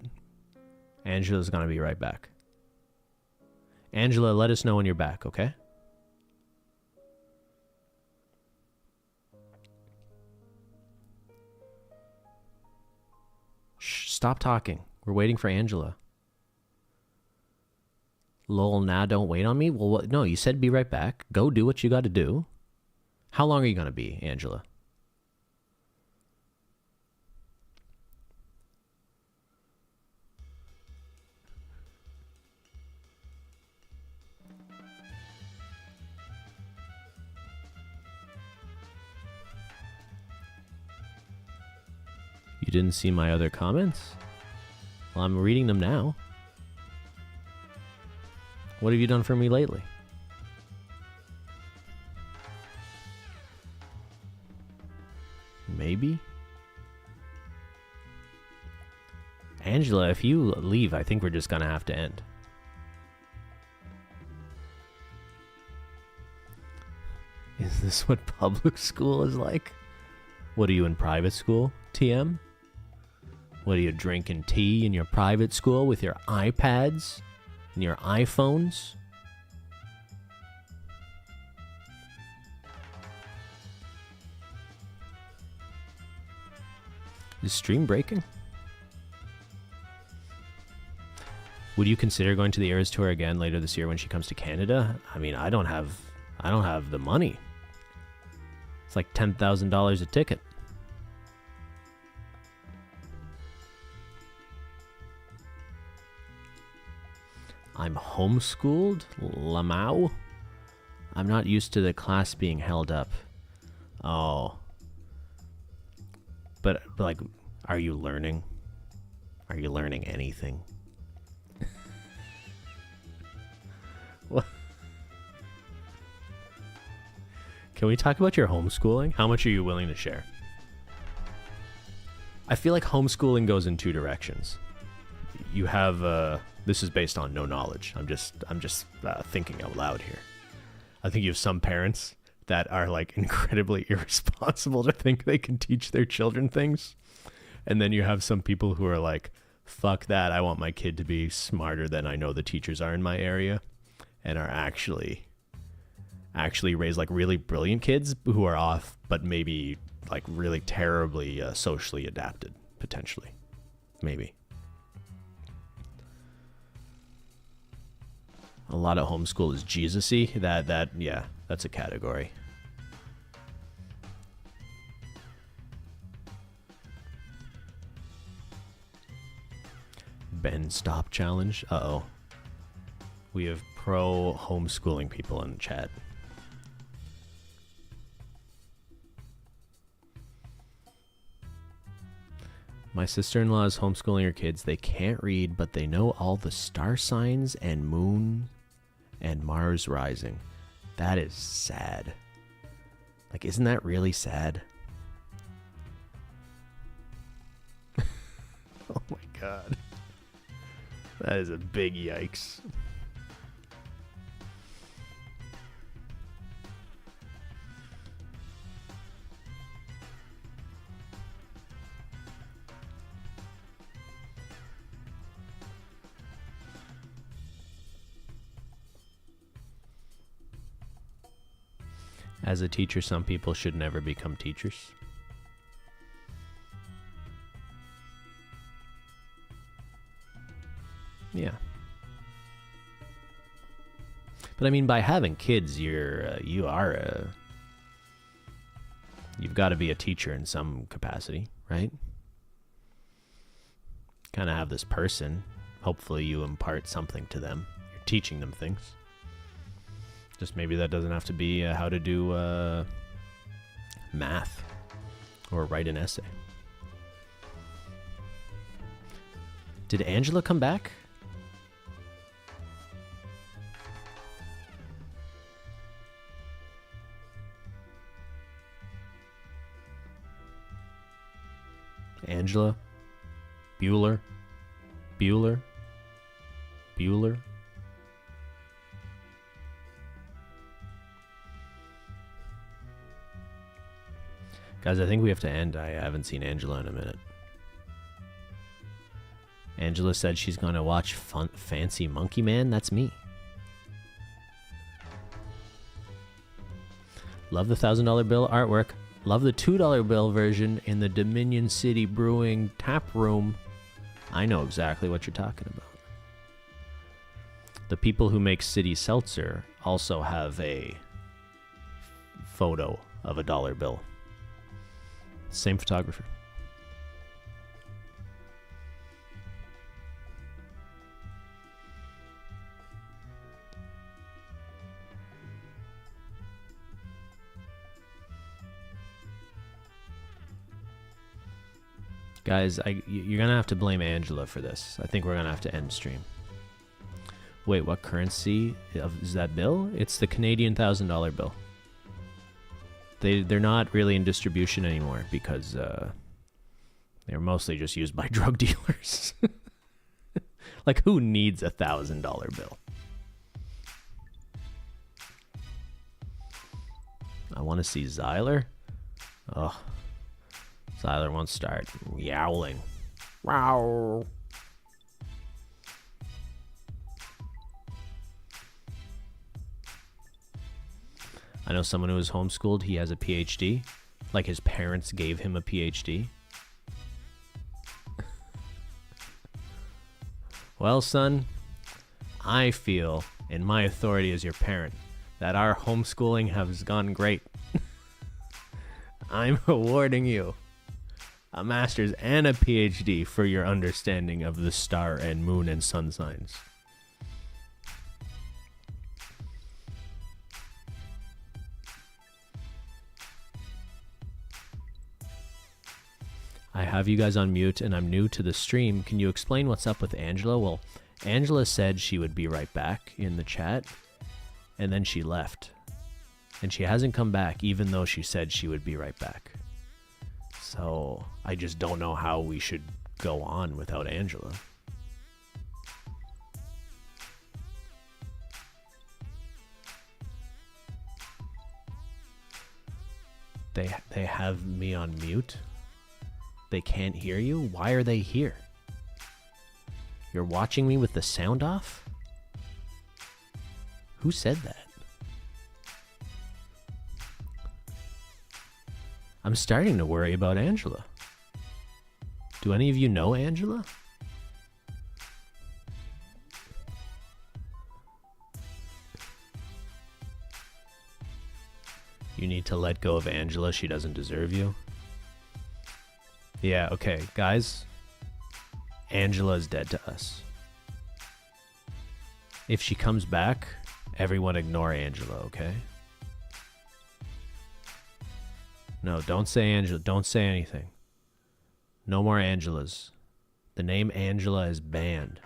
Angela's gonna be right back. Angela, let us know when you're back, okay? Shh, stop talking. We're waiting for Angela. Lol, nah, don't wait on me? Well, what? No, you said be right back. Go do what you gotta do. How long are you gonna be, Angela? You didn't see my other comments? Well, I'm reading them now. What have you done for me lately? Maybe? Angela, if you leave, I think we're just gonna have to end. Is this what public school is like? What are you in private school, TM? What are you drinking tea in your private school with your iPads and your iPhones? Is stream breaking? Would you consider going to the Eras Tour again later this year when she comes to Canada? I mean, I don't have the money. It's like $10,000 a ticket. I'm homeschooled? Lamau? I'm not used to the class being held up. Oh. But like, are you learning? Are you learning anything? What? Can we talk about your homeschooling? How much are you willing to share? I feel like homeschooling goes in two directions. You have this is based on no knowledge. I'm just thinking out loud here. I think you have some parents that are like incredibly irresponsible to think they can teach their children things. And then you have some people who are like, fuck that, I want my kid to be smarter than I know the teachers are in my area, and are actually raise like really brilliant kids who are off, but maybe like really terribly socially adapted, potentially. Maybe. A lot of homeschool is Jesus-y. Yeah, that's a category. Ben Stop Challenge. Uh-oh. We have pro homeschooling people in the chat. My sister-in-law is homeschooling her kids. They can't read, but they know all the star signs and moon and Mars rising. That is sad. Like, isn't that really sad? Oh my god. That is a big yikes. As a teacher, some people should never become teachers. Yeah. But I mean, by having kids, you've got to be a teacher in some capacity, right? Kind of have this person. Hopefully you impart something to them. You're teaching them things. Just maybe that doesn't have to be how to do math or write an essay. Did Angela come back? Angela? Bueller? Bueller? Bueller? Guys, I think we have to end. I haven't seen Angela in a minute. Angela said she's going to watch Fancy Monkey Man. That's me. Love the $1,000 bill artwork. Love the $2 bill version in the Dominion City Brewing tap room. I know exactly what you're talking about. The people who make City Seltzer also have a photo of a dollar bill. Same photographer. Guys, you're going to have to blame Angela for this. I think we're going to have to end stream. Wait, what currency is that bill? It's the Canadian $1,000 bill. They're not really in distribution anymore because they're mostly just used by drug dealers. Like, who needs a $1,000 bill? I want to see Zyler. Oh, Zyler won't start yowling. Wow. I know someone who was homeschooled. He has a PhD. Like, his parents gave him a PhD. Well, son, I feel, in my authority as your parent, that our homeschooling has gone great. I'm awarding you a master's and a PhD for your understanding of the star and moon and sun signs. I have you guys on mute and I'm new to the stream. Can you explain what's up with Angela? Well, Angela said she would be right back in the chat, and then she left. And she hasn't come back, even though she said she would be right back. So I just don't know how we should go on without Angela. They have me on mute. They can't hear you? Why are they here? You're watching me with the sound off? Who said that? I'm starting to worry about Angela. Do any of you know Angela? You need to let go of Angela. She doesn't deserve you. Yeah, okay, guys. Angela's dead to us. If she comes back, everyone ignore Angela, okay? No, don't say Angela. Don't say anything. No more Angelas. The name Angela is banned.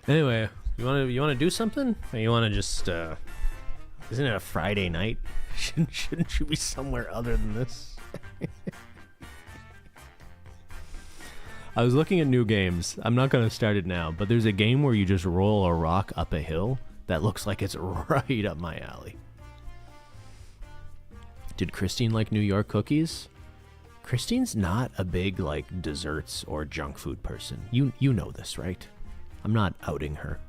Anyway, you want to do something? Or you want to just isn't it a Friday night? Shouldn't you be somewhere other than this? I was looking at new games. I'm not going to start it now, but there's a game where you just roll a rock up a hill that looks like it's right up my alley. Did Christine like New York cookies? Christine's not a big like desserts or junk food person. You know this, right? I'm not outing her.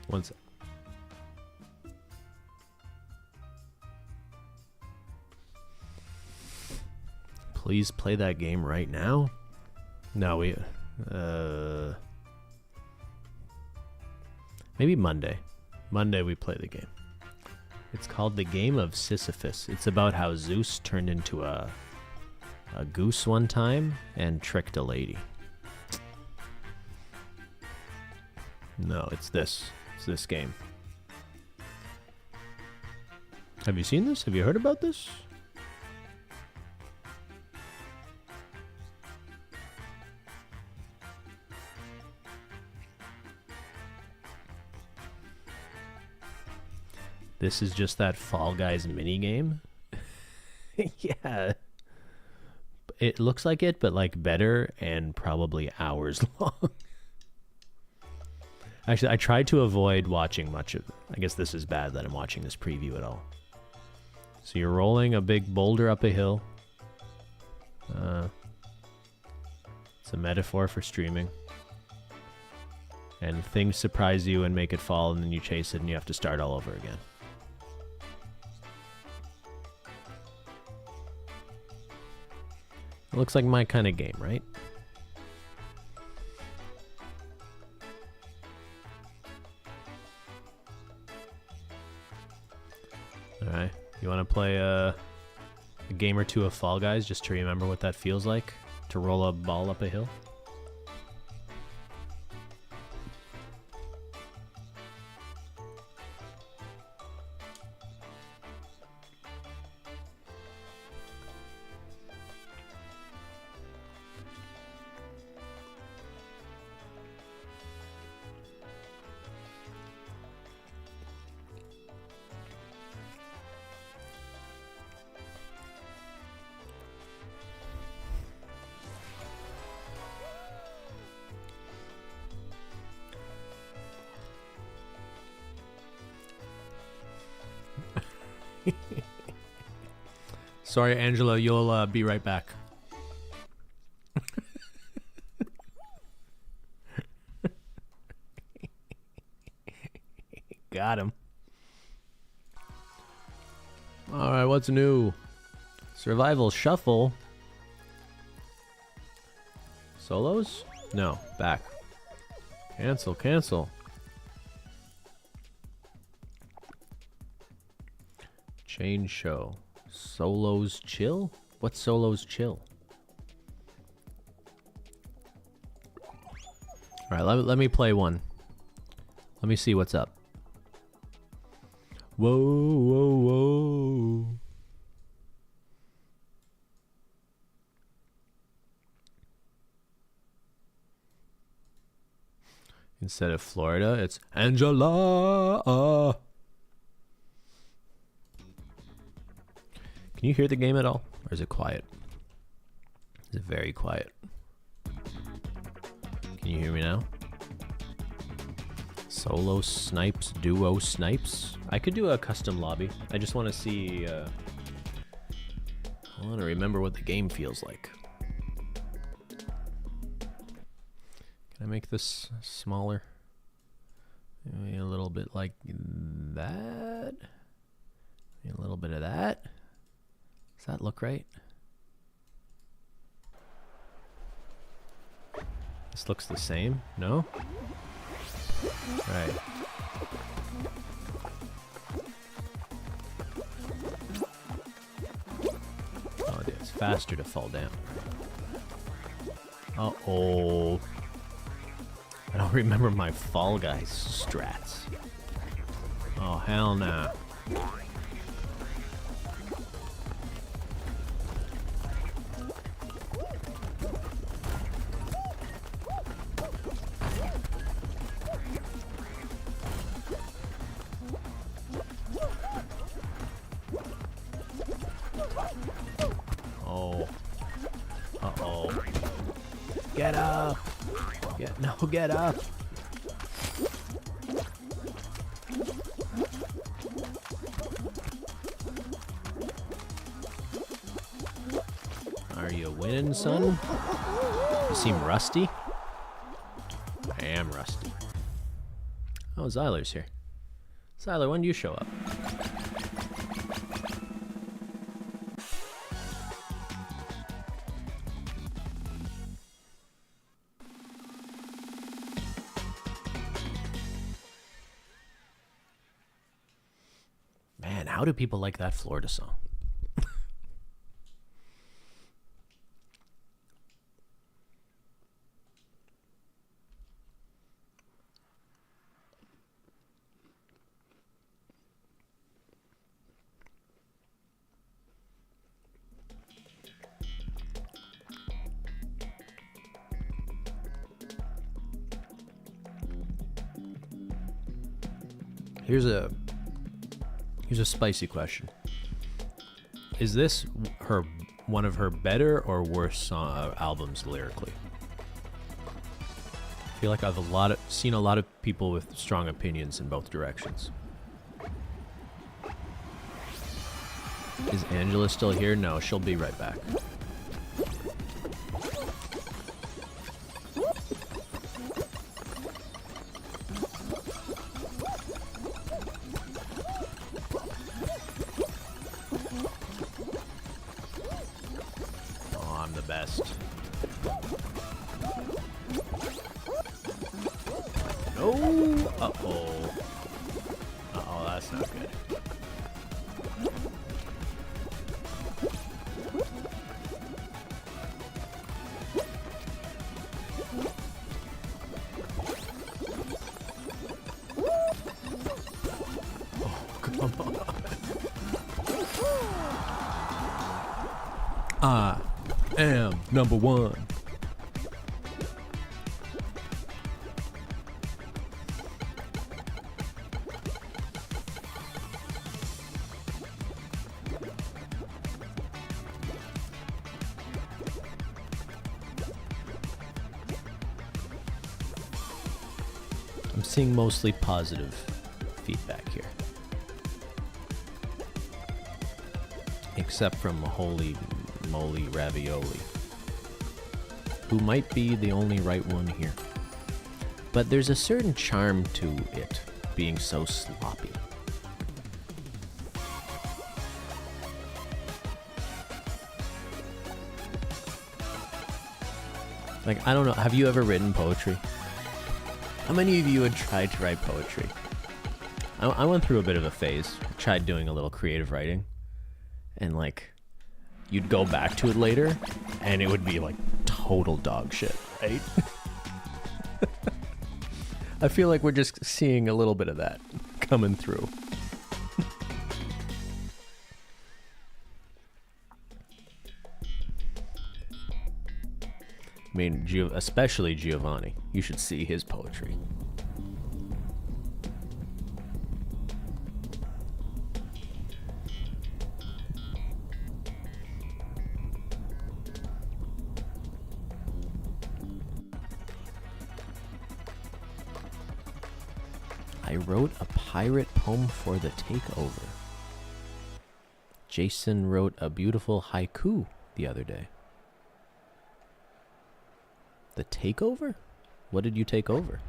One sec. Please play that game right now? No, maybe Monday. Monday we play the game. It's called The Game of Sisyphus. It's about how Zeus turned into a goose one time and tricked a lady. No, it's this. It's this game. Have you seen this? Have you heard about this? This is just that Fall Guys minigame. Yeah. It looks like it, but like better and probably hours long. Actually, I tried to avoid watching much of it. I guess this is bad that I'm watching this preview at all. So you're rolling a big boulder up a hill. It's a metaphor for streaming. And things surprise you and make it fall, and then you chase it and you have to start all over again. It looks like my kind of game, right? Alright, you want to play a game or two of Fall Guys just to remember what that feels like? To roll a ball up a hill? Sorry, Angela, you'll be right back. Got him. Alright, what's new? Survival Shuffle. Solos? No, back. Cancel, cancel. Change show. Solos chill? What's solos chill? Alright, let me play one. Let me see what's up. Whoa, whoa, whoa. Instead of Florida, it's Angela. Can you hear the game at all? Or is it quiet? Is it very quiet? Can you hear me now? Solo snipes, duo snipes. I could do a custom lobby. I just want to see. I want to remember what the game feels like. Can I make this smaller? Maybe a little bit like that. Maybe a little bit of that. Does that look right? This looks the same. No? Right. Oh, dude, it's faster to fall down. Uh-oh. I don't remember my Fall Guys strats. Oh, hell nah. Get up! Get up! Are you winning, son? You seem rusty? I am rusty. Oh, Zyler's here. Zyler, when do you show up? How do people like that Florida song? Here's a spicy question. Is this one of her better or worse albums lyrically? I feel like I've seen a lot of people with strong opinions in both directions. Is Angela still here? No, she'll be right back. I am number one. I'm seeing mostly positive feedback here. Except from Holy Moly Ravioli, who might be the only right one here. But there's a certain charm to it being so sloppy. Like, I don't know. Have you ever written poetry? How many of you had tried to write poetry? I went through a bit of a phase. I tried doing a little creative writing. And, like, you'd go back to it later, and it would be, like, total dog shit, right? I feel like we're just seeing a little bit of that coming through. I mean, especially Giovanni. You should see his poetry. I wrote a pirate poem for the takeover. Jason wrote a beautiful haiku the other day. The takeover? What did you take over?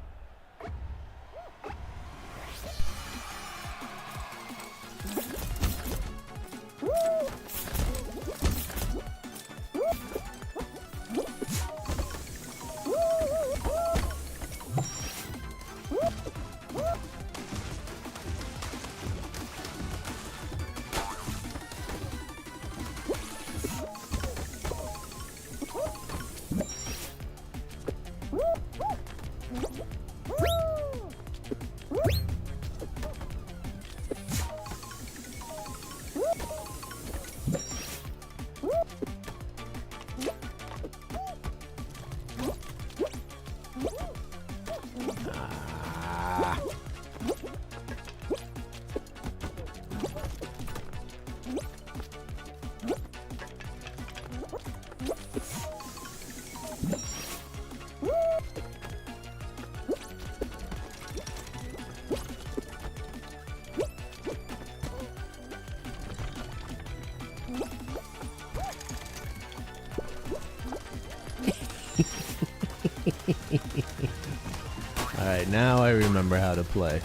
Alright, now I remember how to play.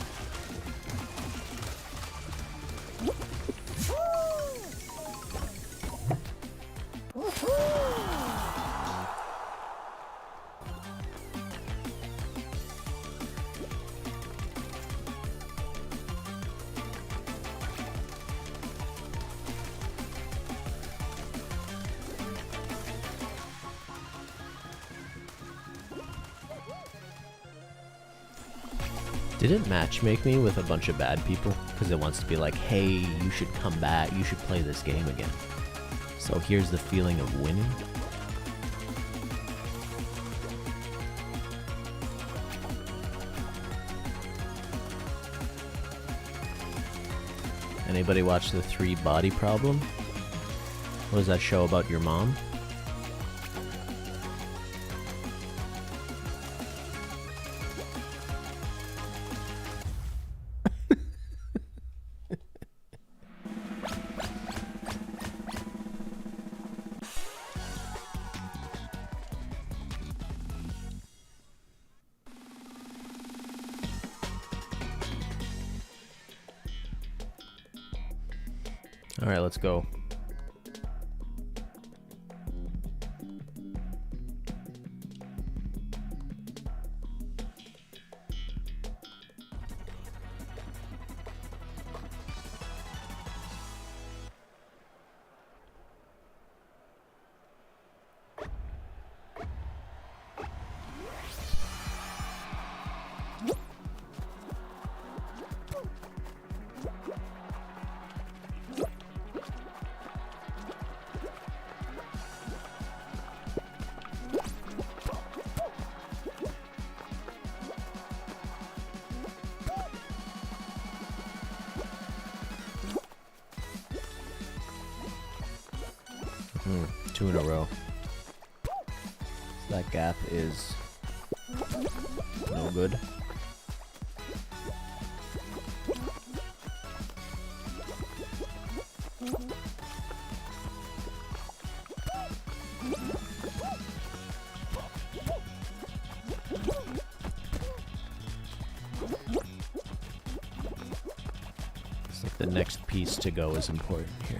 Did it matchmake me with a bunch of bad people? Because it wants to be like, hey, you should come back, you should play this game again. So here's the feeling of winning. Anybody watch the 3 Body Problem? What was that show about your mom? All right, let's go. Two in a row. That gap is no good. It's like the next piece to go is important here.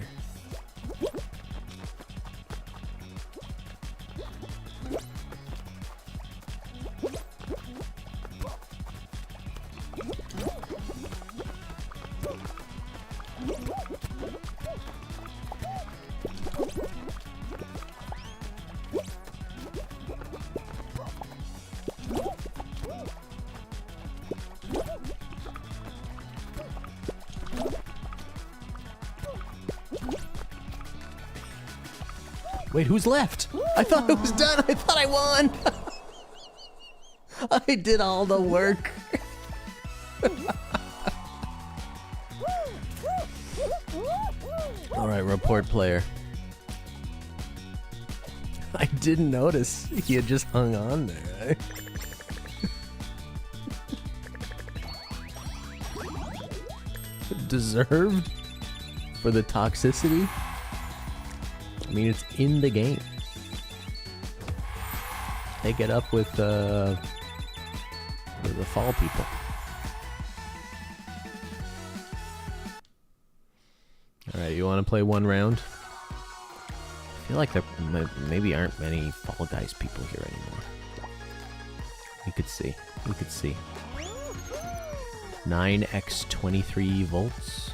Wait, who's left? I thought it was done. I thought I won. I did all the work. All right, report player. I didn't notice. He had just hung on there. Deserved for the toxicity? I mean, it's in the game. They get up with the fall people. Alright, you want to play one round? I feel like there maybe aren't many Fall Guys people here anymore. We could see. We could see. 9x 23 volts.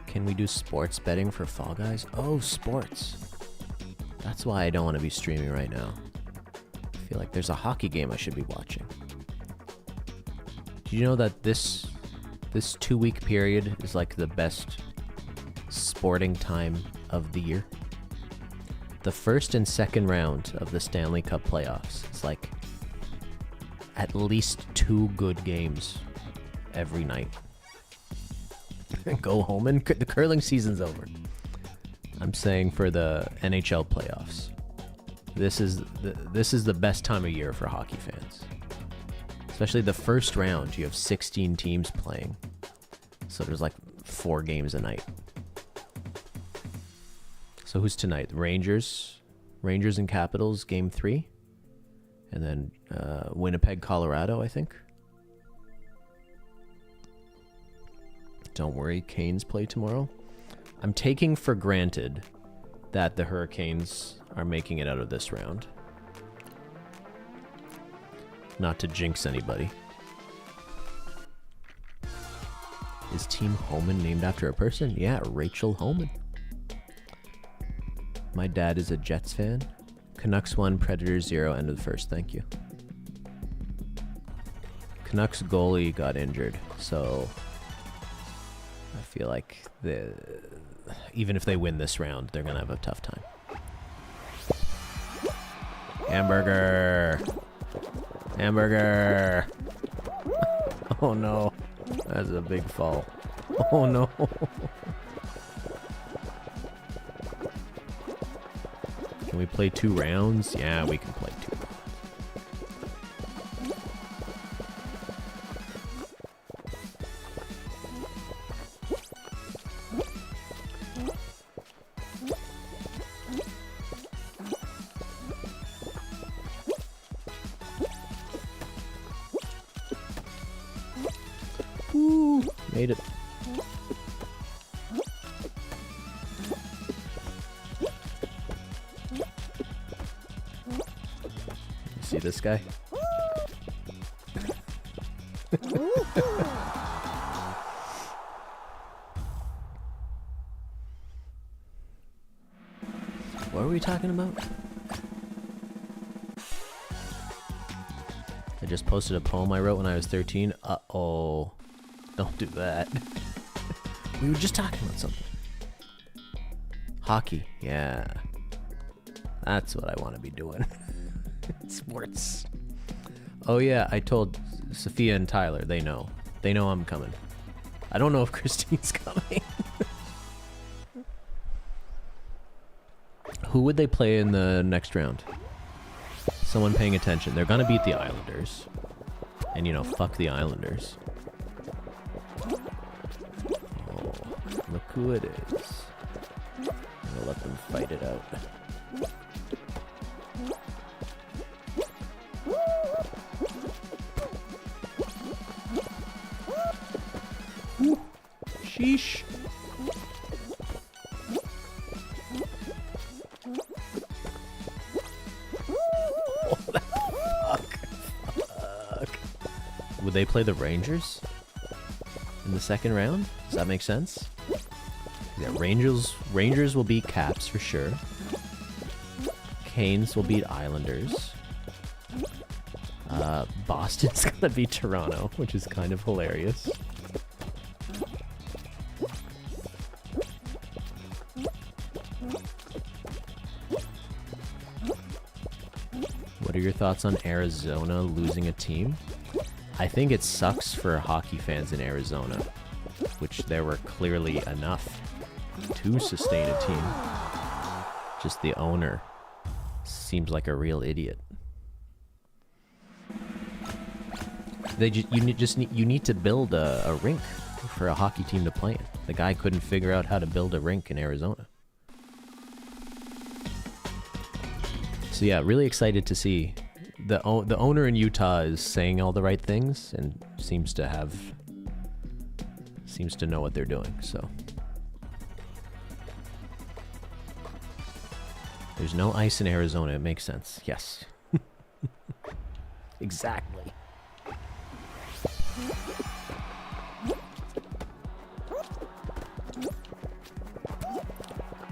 Can we do sports betting for Fall Guys? Oh, sports. That's why I don't want to be streaming right now. I feel like there's a hockey game I should be watching. Do you know that this 2-week period is like the best sporting time of the year? The first and second round of the Stanley Cup playoffs. It's like at least 2 good games every night. Go home and the curling season's over. I'm saying for the NHL playoffs. This is the best time of year for hockey fans. Especially the first round, you have 16 teams playing. So there's like 4 games a night. So who's tonight? Rangers and Capitals, game 3. And then Winnipeg, Colorado, I think. Don't worry, Canes play tomorrow. I'm taking for granted that the Hurricanes are making it out of this round. Not to jinx anybody. Is Team Homan named after a person? Yeah, Rachel Homan. My dad is a Jets fan. Canucks 1, Predators 0, end of the first. Thank you. Canucks goalie got injured, so I feel like even if they win this round, they're gonna have a tough time. Hamburger! Hamburger! Oh no, that's a big fall. Oh no. Can we play 2 rounds? Yeah, we can play 2 rounds. Ooh, made it. See this guy? What are we talking about? I just posted a poem I wrote when I was 13. Uh-oh. Don't do that. We were just talking about something. Hockey. Yeah. That's what I want to be doing. Sports. Oh yeah, I told Sophia and Tyler. They know. They know I'm coming. I don't know if Christine's coming. Who would they play in the next round? Someone paying attention. They're gonna beat the Islanders. And you know, fuck the Islanders. Oh, look who it is. I'm gonna let them fight it out. Sheesh. they play the Rangers in the second round? Does that make sense? Yeah, Rangers will beat Caps for sure. Canes will beat Islanders. Boston's gonna beat Toronto, which is kind of hilarious. What are your thoughts on Arizona losing a team? I think it sucks for hockey fans in Arizona, which there were clearly enough to sustain a team. Just the owner seems like a real idiot. You need to build a rink for a hockey team to play in. The guy couldn't figure out how to build a rink in Arizona. So yeah, really excited to see the owner in Utah is saying all the right things and seems to know what they're doing. So there's no ice in Arizona. It makes sense. Yes. Exactly.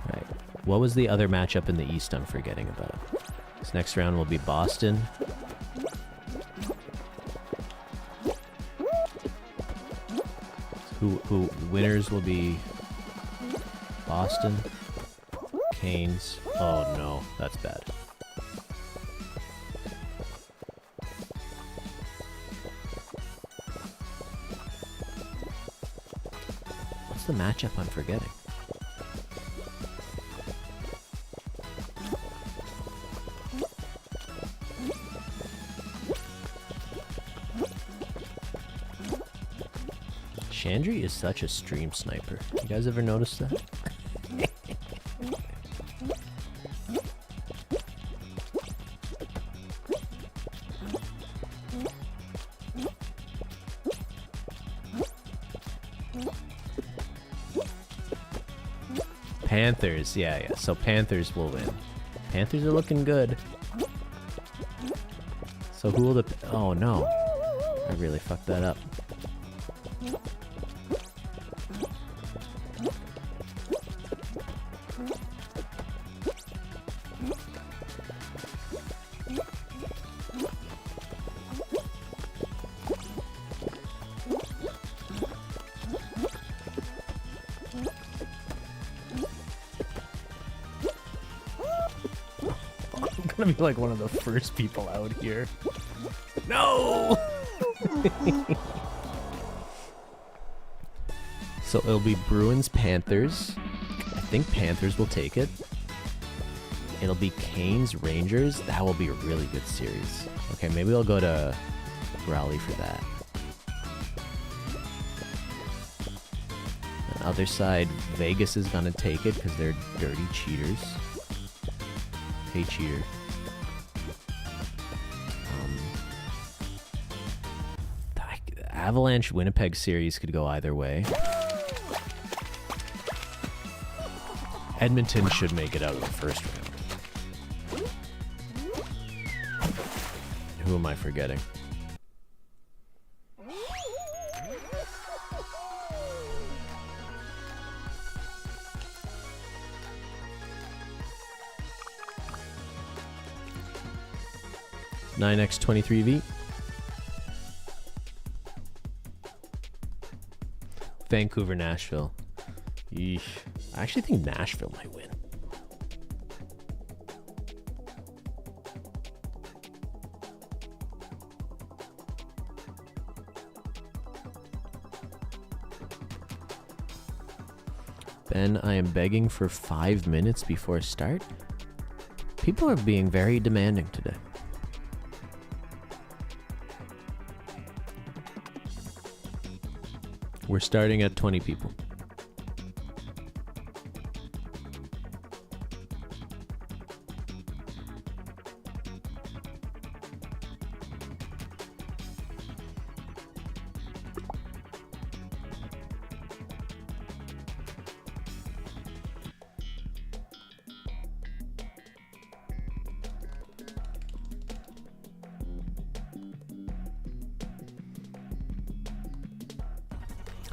Right. What was the other matchup in the East I'm forgetting about? This next round will be Boston. Who winners will be Boston, Canes. Oh no, that's bad. What's the matchup I'm forgetting? Chandry is such a stream sniper. You guys ever notice that? Panthers, yeah. So Panthers will win. Panthers are looking good. So who will the... Oh no. I really fucked that up. I'm gonna be like one of the first people out here. No! So it'll be Bruins Panthers. I think Panthers will take it. It'll be Canes Rangers. That will be a really good series. Okay, maybe I'll go to Raleigh for that. On the other side, Vegas is gonna take it because they're dirty cheaters. Hey, cheater. The Avalanche Winnipeg series could go either way. Edmonton should make it out of the first round. Who am I forgetting? (9x23V). Vancouver, Nashville. Yeesh. I actually think Nashville might win. Ben, I am begging for 5 minutes before start. People are being very demanding today. We're starting at 20 people.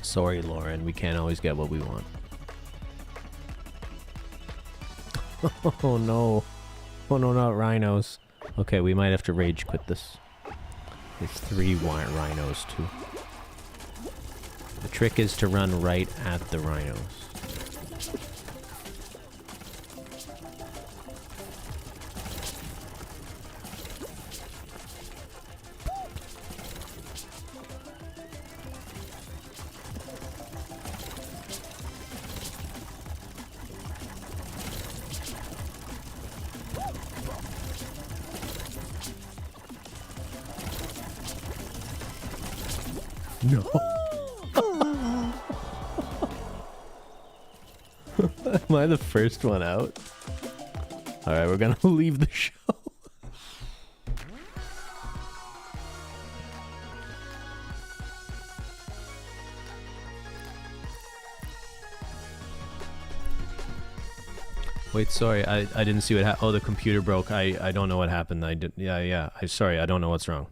Sorry, Lauren, we can't always get what we want. Oh no. Oh no, not rhinos. Okay, we might have to rage quit this. There's 3 rhinos too. The trick is to run right at the rhinos. No. Am I the first one out? Alright, we're gonna leave the show. Wait, sorry, I didn't see what happened. Oh, the computer broke. I don't know what happened. I did. Yeah. I'm sorry. I don't know what's wrong.